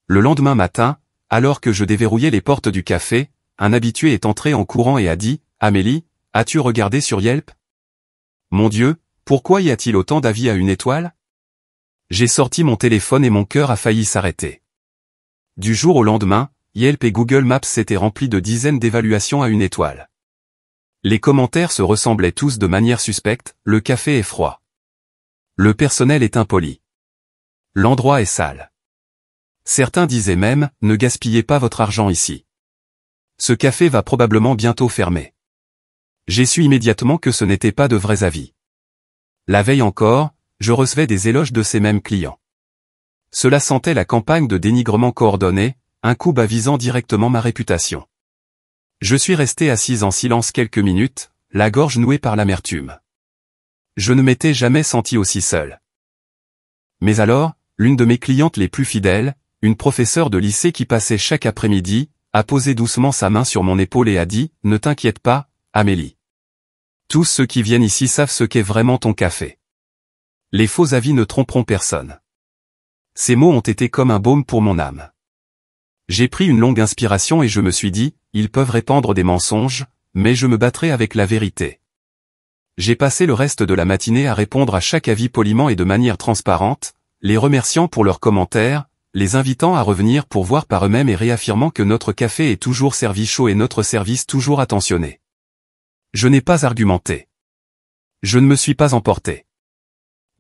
Le lendemain matin, alors que je déverrouillais les portes du café, un habitué est entré en courant et a dit « Amélie, as-tu regardé sur Yelp ? Mon Dieu, pourquoi y a-t-il autant d'avis à une étoile ?» J'ai sorti mon téléphone et mon cœur a failli s'arrêter. Du jour au lendemain, Yelp et Google Maps s'étaient remplis de dizaines d'évaluations à une étoile. Les commentaires se ressemblaient tous de manière suspecte, le café est froid. Le personnel est impoli. L'endroit est sale. Certains disaient même, ne gaspillez pas votre argent ici. Ce café va probablement bientôt fermer. J'ai su immédiatement que ce n'était pas de vrais avis. La veille encore, je recevais des éloges de ces mêmes clients. Cela sentait la campagne de dénigrement coordonnée, un coup bas visant directement ma réputation. Je suis resté assise en silence quelques minutes, la gorge nouée par l'amertume. Je ne m'étais jamais senti aussi seul. Mais alors, l'une de mes clientes les plus fidèles, une professeure de lycée qui passait chaque après-midi, a posé doucement sa main sur mon épaule et a dit « Ne t'inquiète pas, Amélie. Tous ceux qui viennent ici savent ce qu'est vraiment ton café. Les faux avis ne tromperont personne. » Ces mots ont été comme un baume pour mon âme. J'ai pris une longue inspiration et je me suis dit, ils peuvent répandre des mensonges, mais je me battrai avec la vérité. J'ai passé le reste de la matinée à répondre à chaque avis poliment et de manière transparente, les remerciant pour leurs commentaires, les invitant à revenir pour voir par eux-mêmes et réaffirmant que notre café est toujours servi chaud et notre service toujours attentionné. Je n'ai pas argumenté. Je ne me suis pas emporté.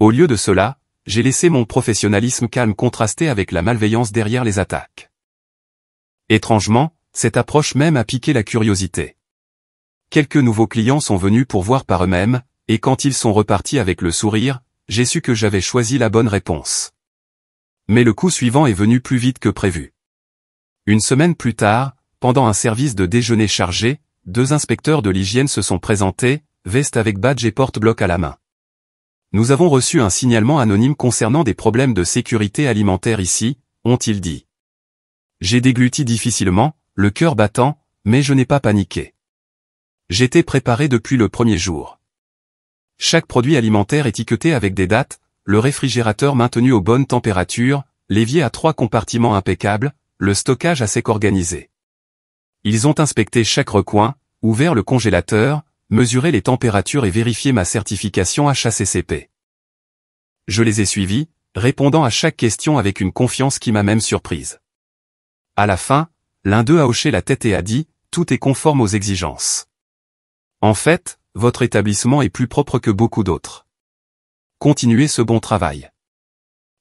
Au lieu de cela, j'ai laissé mon professionnalisme calme contraster avec la malveillance derrière les attaques. Étrangement, cette approche même a piqué la curiosité. Quelques nouveaux clients sont venus pour voir par eux-mêmes, et quand ils sont repartis avec le sourire, j'ai su que j'avais choisi la bonne réponse. Mais le coup suivant est venu plus vite que prévu. Une semaine plus tard, pendant un service de déjeuner chargé, 2 inspecteurs de l'hygiène se sont présentés, veste avec badge et porte-bloc à la main. Nous avons reçu un signalement anonyme concernant des problèmes de sécurité alimentaire ici, ont-ils dit. J'ai dégluti difficilement, le cœur battant, mais je n'ai pas paniqué. J'étais préparé depuis le premier jour. Chaque produit alimentaire étiqueté avec des dates, le réfrigérateur maintenu aux bonnes températures, l'évier à 3 compartiments impeccables, le stockage à sec organisé. Ils ont inspecté chaque recoin, ouvert le congélateur, mesuré les températures et vérifié ma certification HACCP. Je les ai suivis, répondant à chaque question avec une confiance qui m'a même surprise. À la fin, l'un d'eux a hoché la tête et a dit, tout est conforme aux exigences. En fait, votre établissement est plus propre que beaucoup d'autres. Continuez ce bon travail.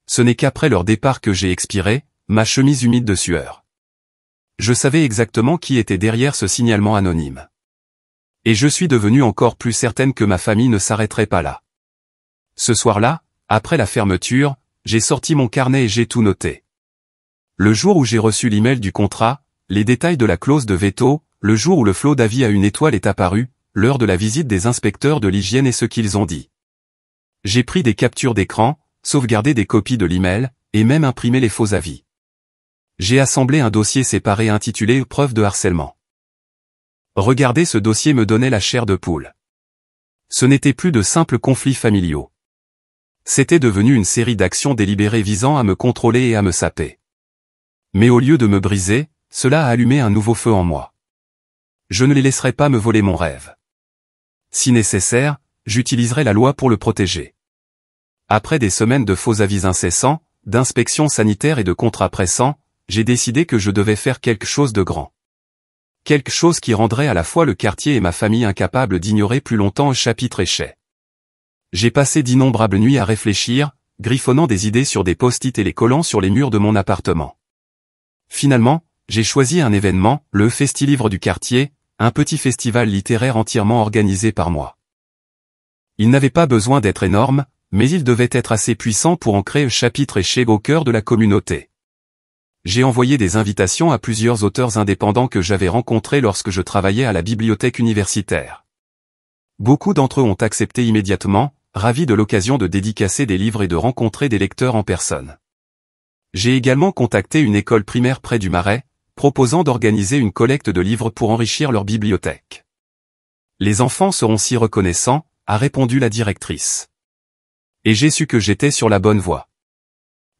Ce n'est qu'après leur départ que j'ai expiré, ma chemise humide de sueur. Je savais exactement qui était derrière ce signalement anonyme. Et je suis devenue encore plus certaine que ma famille ne s'arrêterait pas là. Ce soir-là, après la fermeture, j'ai sorti mon carnet et j'ai tout noté. Le jour où j'ai reçu l'email du contrat, les détails de la clause de veto, le jour où le flot d'avis à une étoile est apparu, l'heure de la visite des inspecteurs de l'hygiène et ce qu'ils ont dit. J'ai pris des captures d'écran, sauvegardé des copies de l'email, et même imprimé les faux avis. J'ai assemblé un dossier séparé intitulé « Preuve de harcèlement ». Regarder ce dossier me donnait la chair de poule. Ce n'était plus de simples conflits familiaux. C'était devenu une série d'actions délibérées visant à me contrôler et à me saper. Mais au lieu de me briser, cela a allumé un nouveau feu en moi. Je ne les laisserai pas me voler mon rêve. Si nécessaire, j'utiliserai la loi pour le protéger. Après des semaines de faux avis incessants, d'inspections sanitaires et de contrats pressants, j'ai décidé que je devais faire quelque chose de grand. Quelque chose qui rendrait à la fois le quartier et ma famille incapables d'ignorer plus longtemps Chapitre Échet. J'ai passé d'innombrables nuits à réfléchir, griffonnant des idées sur des post-it et les collant sur les murs de mon appartement. Finalement, j'ai choisi un événement, le Festilivre du quartier, un petit festival littéraire entièrement organisé par moi. Il n'avait pas besoin d'être énorme, mais il devait être assez puissant pour ancrer Chapitre Échet au cœur de la communauté. J'ai envoyé des invitations à plusieurs auteurs indépendants que j'avais rencontrés lorsque je travaillais à la bibliothèque universitaire. Beaucoup d'entre eux ont accepté immédiatement, ravis de l'occasion de dédicacer des livres et de rencontrer des lecteurs en personne. J'ai également contacté une école primaire près du Marais, proposant d'organiser une collecte de livres pour enrichir leur bibliothèque. Les enfants seront si reconnaissants, a répondu la directrice. Et j'ai su que j'étais sur la bonne voie.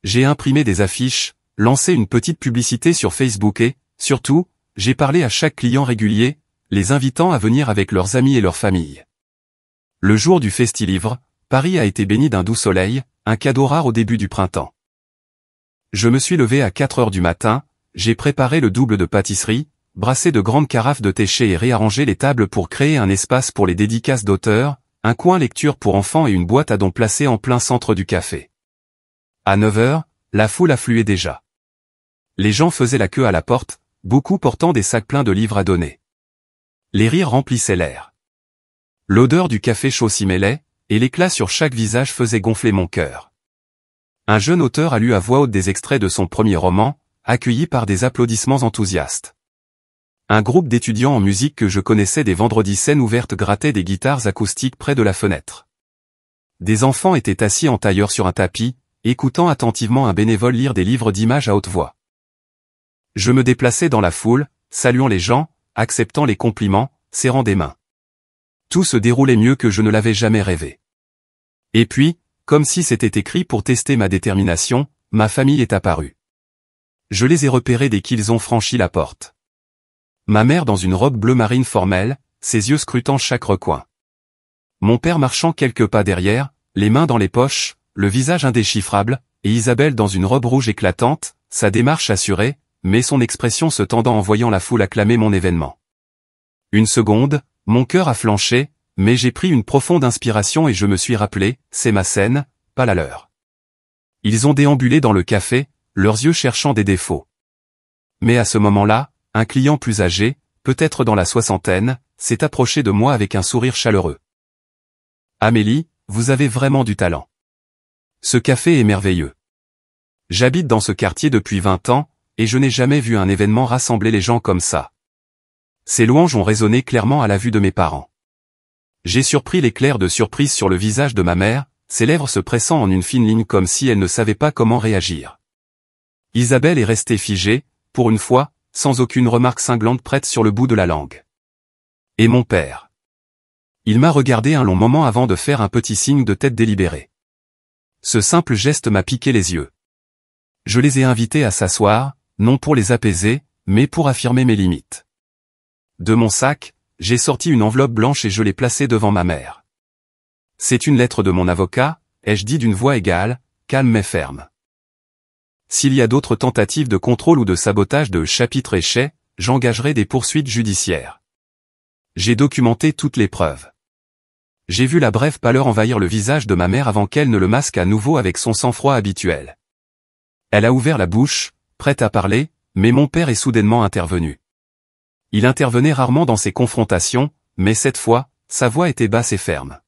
J'ai imprimé des affiches, lancé une petite publicité sur Facebook et, surtout, j'ai parlé à chaque client régulier, les invitant à venir avec leurs amis et leurs familles. Le jour du Festilivre, Paris a été béni d'un doux soleil, un cadeau rare au début du printemps. Je me suis levé à 4 heures du matin, j'ai préparé le double de pâtisserie, brassé de grandes carafes de thé et réarrangé les tables pour créer un espace pour les dédicaces d'auteurs, un coin lecture pour enfants et une boîte à dons placée en plein centre du café. À 9 heures, la foule affluait déjà. Les gens faisaient la queue à la porte, beaucoup portant des sacs pleins de livres à donner. Les rires remplissaient l'air. L'odeur du café chaud s'y mêlait, et l'éclat sur chaque visage faisait gonfler mon cœur. Un jeune auteur a lu à voix haute des extraits de son premier roman, accueilli par des applaudissements enthousiastes. Un groupe d'étudiants en musique que je connaissais des vendredis scènes ouvertes grattait des guitares acoustiques près de la fenêtre. Des enfants étaient assis en tailleur sur un tapis, écoutant attentivement un bénévole lire des livres d'images à haute voix. Je me déplaçais dans la foule, saluant les gens, acceptant les compliments, serrant des mains. Tout se déroulait mieux que je ne l'avais jamais rêvé. Et puis, comme si c'était écrit pour tester ma détermination, ma famille est apparue. Je les ai repérés dès qu'ils ont franchi la porte. Ma mère dans une robe bleu marine formelle, ses yeux scrutant chaque recoin. Mon père marchant quelques pas derrière, les mains dans les poches, le visage indéchiffrable, et Isabelle dans une robe rouge éclatante, sa démarche assurée, mais son expression se tendant en voyant la foule acclamer mon événement. Une seconde, mon cœur a flanché, mais j'ai pris une profonde inspiration et je me suis rappelé, c'est ma scène, pas la leur. Ils ont déambulé dans le café, leurs yeux cherchant des défauts. Mais à ce moment-là, un client plus âgé, peut-être dans la soixantaine, s'est approché de moi avec un sourire chaleureux. « Amélie, vous avez vraiment du talent. Ce café est merveilleux. J'habite dans ce quartier depuis 20 ans, et je n'ai jamais vu un événement rassembler les gens comme ça. » Ces louanges ont résonné clairement à la vue de mes parents. J'ai surpris l'éclair de surprise sur le visage de ma mère, ses lèvres se pressant en une fine ligne comme si elle ne savait pas comment réagir. Isabelle est restée figée, pour une fois, sans aucune remarque cinglante prête sur le bout de la langue. Et mon père. Il m'a regardé un long moment avant de faire un petit signe de tête délibéré. Ce simple geste m'a piqué les yeux. Je les ai invités à s'asseoir, non pour les apaiser, mais pour affirmer mes limites. De mon sac, j'ai sorti une enveloppe blanche et je l'ai placée devant ma mère. C'est une lettre de mon avocat, ai-je dit d'une voix égale, calme mais ferme. S'il y a d'autres tentatives de contrôle ou de sabotage de Chapitre Échet, j'engagerai des poursuites judiciaires. J'ai documenté toutes les preuves. J'ai vu la brève pâleur envahir le visage de ma mère avant qu'elle ne le masque à nouveau avec son sang-froid habituel. Elle a ouvert la bouche, prête à parler, mais mon père est soudainement intervenu. Il intervenait rarement dans ces confrontations, mais cette fois, sa voix était basse et ferme.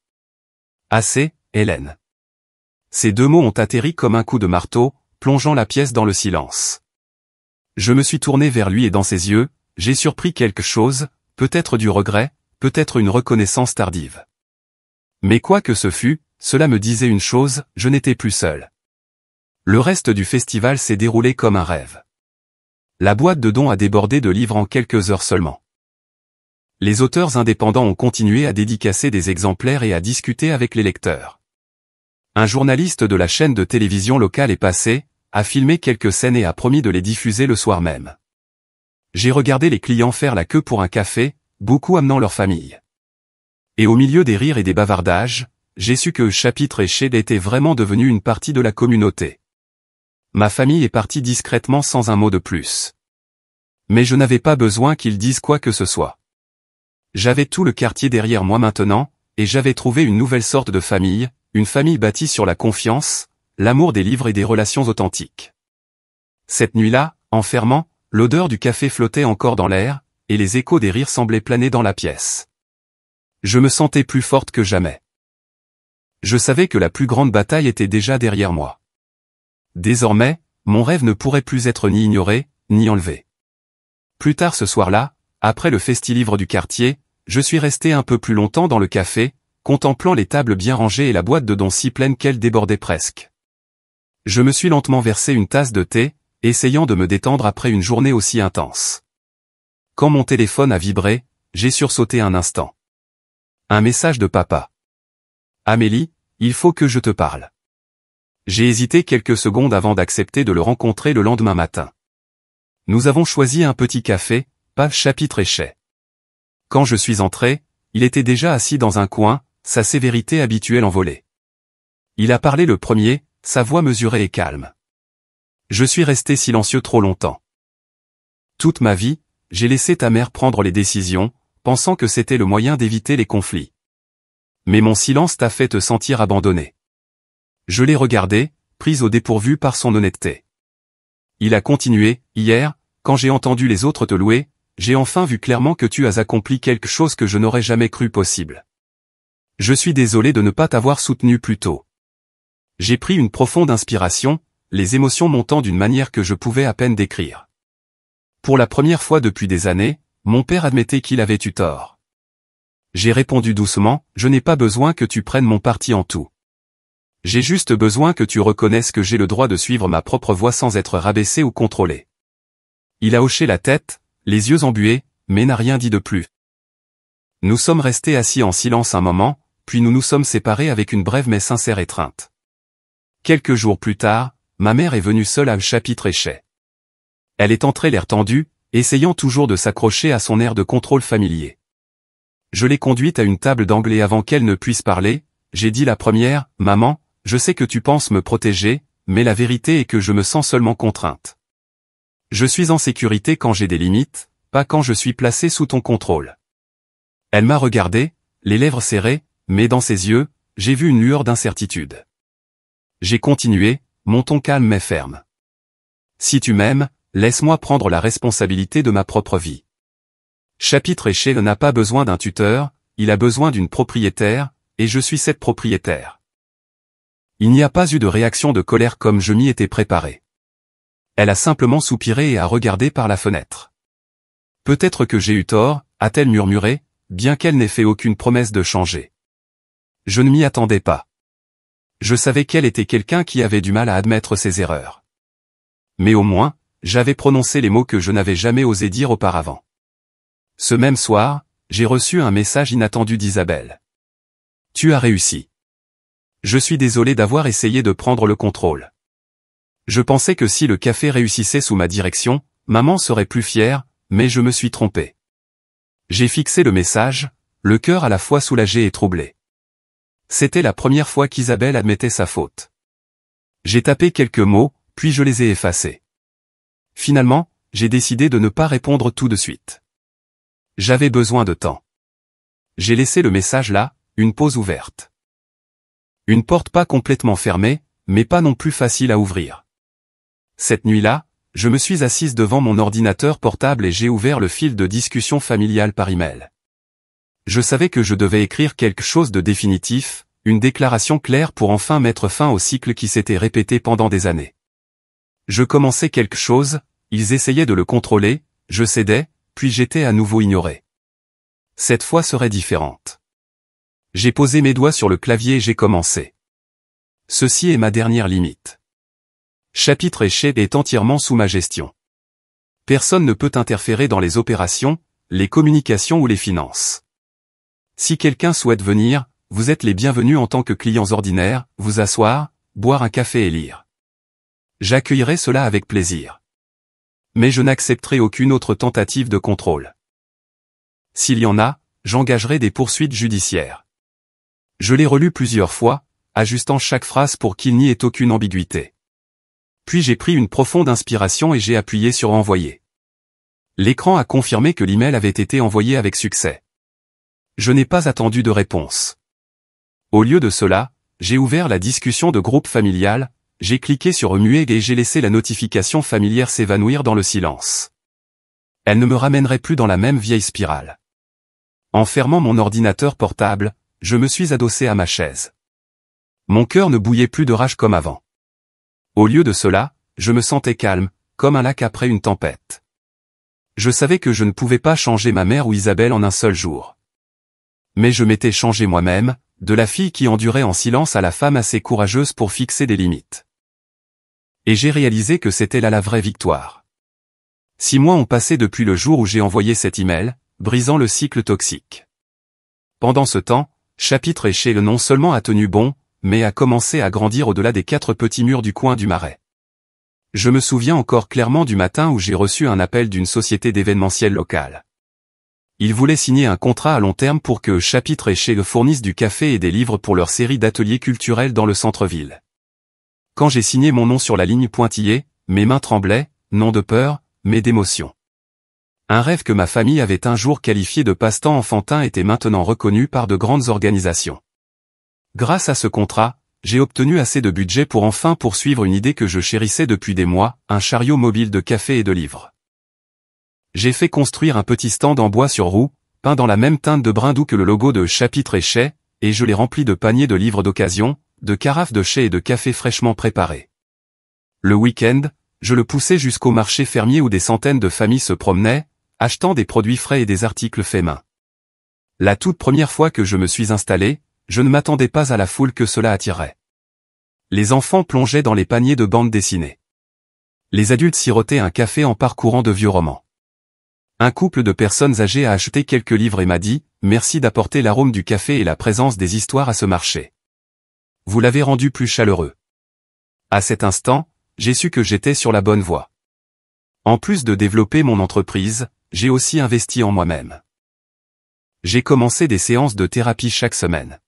« Assez, Hélène. » Ces deux mots ont atterri comme un coup de marteau, plongeant la pièce dans le silence. Je me suis tourné vers lui et dans ses yeux, j'ai surpris quelque chose, peut-être du regret, peut-être une reconnaissance tardive. Mais quoi que ce fût, cela me disait une chose, je n'étais plus seul. Le reste du festival s'est déroulé comme un rêve. La boîte de dons a débordé de livres en quelques heures seulement. Les auteurs indépendants ont continué à dédicacer des exemplaires et à discuter avec les lecteurs. Un journaliste de la chaîne de télévision locale est passé, a filmé quelques scènes et a promis de les diffuser le soir même. J'ai regardé les clients faire la queue pour un café, beaucoup amenant leur famille. Et au milieu des rires et des bavardages, j'ai su que Chapitre et Shade était vraiment devenu une partie de la communauté. Ma famille est partie discrètement sans un mot de plus. Mais je n'avais pas besoin qu'ils disent quoi que ce soit. J'avais tout le quartier derrière moi maintenant, et j'avais trouvé une nouvelle sorte de famille, une famille bâtie sur la confiance, l'amour des livres et des relations authentiques. Cette nuit-là, en fermant, l'odeur du café flottait encore dans l'air, et les échos des rires semblaient planer dans la pièce. Je me sentais plus forte que jamais. Je savais que la plus grande bataille était déjà derrière moi. Désormais, mon rêve ne pourrait plus être ni ignoré, ni enlevé. Plus tard ce soir-là, après le festilivre du quartier, je suis resté un peu plus longtemps dans le café, contemplant les tables bien rangées et la boîte de dons si pleine qu'elle débordait presque. Je me suis lentement versé une tasse de thé, essayant de me détendre après une journée aussi intense. Quand mon téléphone a vibré, j'ai sursauté un instant. Un message de papa. Amélie, il faut que je te parle. J'ai hésité quelques secondes avant d'accepter de le rencontrer le lendemain matin. Nous avons choisi un petit café, pas Chapitre et Shade. Quand je suis entré, il était déjà assis dans un coin, sa sévérité habituelle envolée. Il a parlé le premier, sa voix mesurée et calme. Je suis resté silencieux trop longtemps. Toute ma vie, j'ai laissé ta mère prendre les décisions, pensant que c'était le moyen d'éviter les conflits. Mais mon silence t'a fait te sentir abandonné. Je l'ai regardé, prise au dépourvu par son honnêteté. Il a continué, hier, quand j'ai entendu les autres te louer, j'ai enfin vu clairement que tu as accompli quelque chose que je n'aurais jamais cru possible. Je suis désolé de ne pas t'avoir soutenu plus tôt. J'ai pris une profonde inspiration, les émotions montant d'une manière que je pouvais à peine décrire. Pour la première fois depuis des années, mon père admettait qu'il avait eu tort. J'ai répondu doucement, je n'ai pas besoin que tu prennes mon parti en tout. J'ai juste besoin que tu reconnaisses que j'ai le droit de suivre ma propre voie sans être rabaissé ou contrôlé. Il a hoché la tête, les yeux embués, mais n'a rien dit de plus. Nous sommes restés assis en silence un moment, puis nous nous sommes séparés avec une brève mais sincère étreinte. Quelques jours plus tard, ma mère est venue seule à Chapitre et Shade. Elle est entrée l'air tendu, essayant toujours de s'accrocher à son air de contrôle familier. Je l'ai conduite à une table d'anglais avant qu'elle ne puisse parler, j'ai dit la première, « Maman, je sais que tu penses me protéger, mais la vérité est que je me sens seulement contrainte. Je suis en sécurité quand j'ai des limites, pas quand je suis placé sous ton contrôle. » Elle m'a regardé, les lèvres serrées, mais dans ses yeux, j'ai vu une lueur d'incertitude. J'ai continué, mon ton calme mais ferme. « Si tu m'aimes, laisse-moi prendre la responsabilité de ma propre vie. » Chapitre et Shade n'a pas besoin d'un tuteur, il a besoin d'une propriétaire, et je suis cette propriétaire. Il n'y a pas eu de réaction de colère comme je m'y étais préparé. Elle a simplement soupiré et a regardé par la fenêtre. Peut-être que j'ai eu tort, a-t-elle murmuré, bien qu'elle n'ait fait aucune promesse de changer. Je ne m'y attendais pas. Je savais qu'elle était quelqu'un qui avait du mal à admettre ses erreurs. Mais au moins, j'avais prononcé les mots que je n'avais jamais osé dire auparavant. Ce même soir, j'ai reçu un message inattendu d'Isabelle. « Tu as réussi. Je suis désolé d'avoir essayé de prendre le contrôle. Je pensais que si le café réussissait sous ma direction, maman serait plus fière, mais je me suis trompé. » J'ai fixé le message, le cœur à la fois soulagé et troublé. C'était la première fois qu'Isabelle admettait sa faute. J'ai tapé quelques mots, puis je les ai effacés. Finalement, j'ai décidé de ne pas répondre tout de suite. J'avais besoin de temps. J'ai laissé le message là, une pause ouverte. Une porte pas complètement fermée, mais pas non plus facile à ouvrir. Cette nuit-là, je me suis assise devant mon ordinateur portable et j'ai ouvert le fil de discussion familiale par email. Je savais que je devais écrire quelque chose de définitif, une déclaration claire pour enfin mettre fin au cycle qui s'était répété pendant des années. Je commençais quelque chose, ils essayaient de le contrôler, je cédais, puis j'étais à nouveau ignoré. Cette fois serait différente. J'ai posé mes doigts sur le clavier et j'ai commencé. Ceci est ma dernière limite. Chapitre et Shade est entièrement sous ma gestion. Personne ne peut interférer dans les opérations, les communications ou les finances. Si quelqu'un souhaite venir, vous êtes les bienvenus en tant que clients ordinaires, vous asseoir, boire un café et lire. J'accueillerai cela avec plaisir. Mais je n'accepterai aucune autre tentative de contrôle. S'il y en a, j'engagerai des poursuites judiciaires. Je l'ai relu plusieurs fois, ajustant chaque phrase pour qu'il n'y ait aucune ambiguïté. Puis j'ai pris une profonde inspiration et j'ai appuyé sur envoyer. L'écran a confirmé que l'email avait été envoyé avec succès. Je n'ai pas attendu de réponse. Au lieu de cela, j'ai ouvert la discussion de groupe familial, j'ai cliqué sur remuer et j'ai laissé la notification familière s'évanouir dans le silence. Elle ne me ramènerait plus dans la même vieille spirale. En fermant mon ordinateur portable, je me suis adossé à ma chaise. Mon cœur ne bouillait plus de rage comme avant. Au lieu de cela, je me sentais calme, comme un lac après une tempête. Je savais que je ne pouvais pas changer ma mère ou Isabelle en un seul jour. Mais je m'étais changé moi-même, de la fille qui endurait en silence à la femme assez courageuse pour fixer des limites. Et j'ai réalisé que c'était là la vraie victoire. 6 mois ont passé depuis le jour où j'ai envoyé cet email, brisant le cycle toxique. Pendant ce temps, Chapitre Éché non seulement a tenu bon, mais a commencé à grandir au-delà des 4 petits murs du coin du Marais. Je me souviens encore clairement du matin où j'ai reçu un appel d'une société d'événementiel locale. Ils voulaient signer un contrat à long terme pour que Chapitre Éché le fournisse du café et des livres pour leur série d'ateliers culturels dans le centre-ville. Quand j'ai signé mon nom sur la ligne pointillée, mes mains tremblaient, non de peur, mais d'émotion. Un rêve que ma famille avait un jour qualifié de passe-temps enfantin était maintenant reconnu par de grandes organisations. Grâce à ce contrat, j'ai obtenu assez de budget pour enfin poursuivre une idée que je chérissais depuis des mois, un chariot mobile de café et de livres. J'ai fait construire un petit stand en bois sur roue, peint dans la même teinte de brindou que le logo de Chapitre Éché, et je l'ai rempli de paniers de livres d'occasion, de carafes de chai et de café fraîchement préparés. Le week-end, je le poussais jusqu'au marché fermier où des centaines de familles se promenaient, achetant des produits frais et des articles faits main. La toute première fois que je me suis installé, je ne m'attendais pas à la foule que cela attirerait. Les enfants plongeaient dans les paniers de bandes dessinées. Les adultes sirotaient un café en parcourant de vieux romans. Un couple de personnes âgées a acheté quelques livres et m'a dit « Merci d'apporter l'arôme du café et la présence des histoires à ce marché. Vous l'avez rendu plus chaleureux. » À cet instant, j'ai su que j'étais sur la bonne voie. En plus de développer mon entreprise, j'ai aussi investi en moi-même. J'ai commencé des séances de thérapie chaque semaine.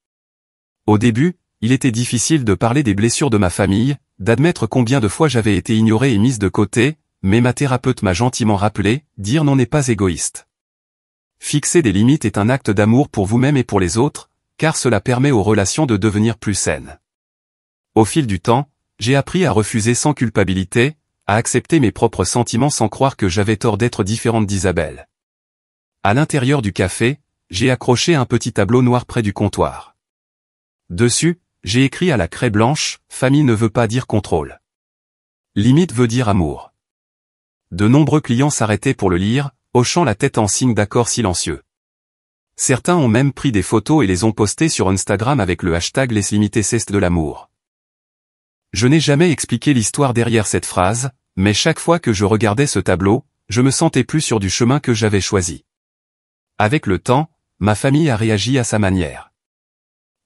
Au début, il était difficile de parler des blessures de ma famille, d'admettre combien de fois j'avais été ignoré et mise de côté, mais ma thérapeute m'a gentiment rappelé, dire non n'est pas égoïste. Fixer des limites est un acte d'amour pour vous-même et pour les autres, car cela permet aux relations de devenir plus saines. Au fil du temps, j'ai appris à refuser sans culpabilité, à accepter mes propres sentiments sans croire que j'avais tort d'être différente d'Isabelle. À l'intérieur du café, j'ai accroché un petit tableau noir près du comptoir. Dessus, j'ai écrit à la craie blanche, « Famille ne veut pas dire contrôle. Limite veut dire amour. » De nombreux clients s'arrêtaient pour le lire, hochant la tête en signe d'accord silencieux. Certains ont même pris des photos et les ont postées sur Instagram avec le hashtag Les limites cestent de l'amour. Je n'ai jamais expliqué l'histoire derrière cette phrase, mais chaque fois que je regardais ce tableau, je me sentais plus sur du chemin que j'avais choisi. Avec le temps, ma famille a réagi à sa manière.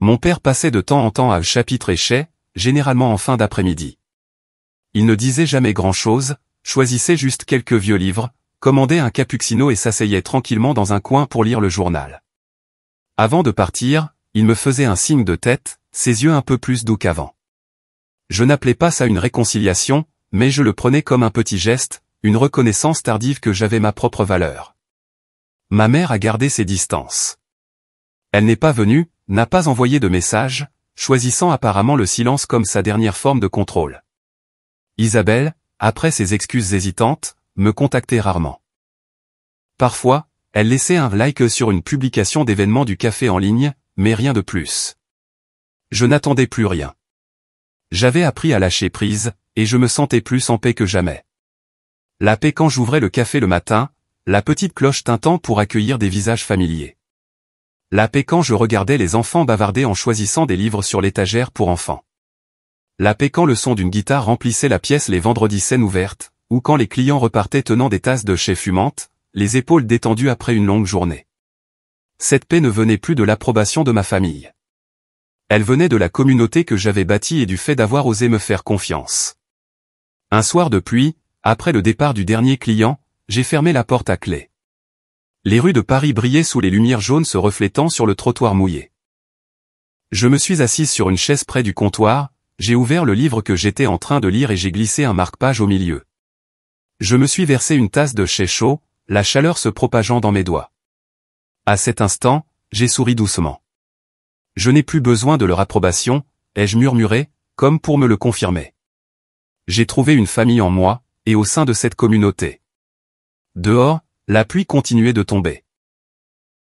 Mon père passait de temps en temps à Chapitre Éché, généralement en fin d'après-midi. Il ne disait jamais grand-chose, choisissait juste quelques vieux livres, commandait un cappuccino et s'asseyait tranquillement dans un coin pour lire le journal. Avant de partir, il me faisait un signe de tête, ses yeux un peu plus doux qu'avant. Je n'appelais pas ça une réconciliation, mais je le prenais comme un petit geste, une reconnaissance tardive que j'avais ma propre valeur. Ma mère a gardé ses distances. Elle n'est pas venue, n'a pas envoyé de message, choisissant apparemment le silence comme sa dernière forme de contrôle. Isabelle, après ses excuses hésitantes, me contactait rarement. Parfois, elle laissait un like sur une publication d'événements du café en ligne, mais rien de plus. Je n'attendais plus rien. J'avais appris à lâcher prise, et je me sentais plus en paix que jamais. La paix quand j'ouvrais le café le matin, la petite cloche tintant pour accueillir des visages familiers. La paix quand je regardais les enfants bavarder en choisissant des livres sur l'étagère pour enfants. La paix quand le son d'une guitare remplissait la pièce les vendredis scènes ouvertes, ou quand les clients repartaient tenant des tasses de chai fumantes, les épaules détendues après une longue journée. Cette paix ne venait plus de l'approbation de ma famille. Elle venait de la communauté que j'avais bâtie et du fait d'avoir osé me faire confiance. Un soir de pluie, après le départ du dernier client, j'ai fermé la porte à clé. Les rues de Paris brillaient sous les lumières jaunes se reflétant sur le trottoir mouillé. Je me suis assise sur une chaise près du comptoir, j'ai ouvert le livre que j'étais en train de lire et j'ai glissé un marque-page au milieu. Je me suis versé une tasse de chai chaud, la chaleur se propageant dans mes doigts. À cet instant, j'ai souri doucement. Je n'ai plus besoin de leur approbation, ai-je murmuré, comme pour me le confirmer. J'ai trouvé une famille en moi, et au sein de cette communauté. Dehors, la pluie continuait de tomber.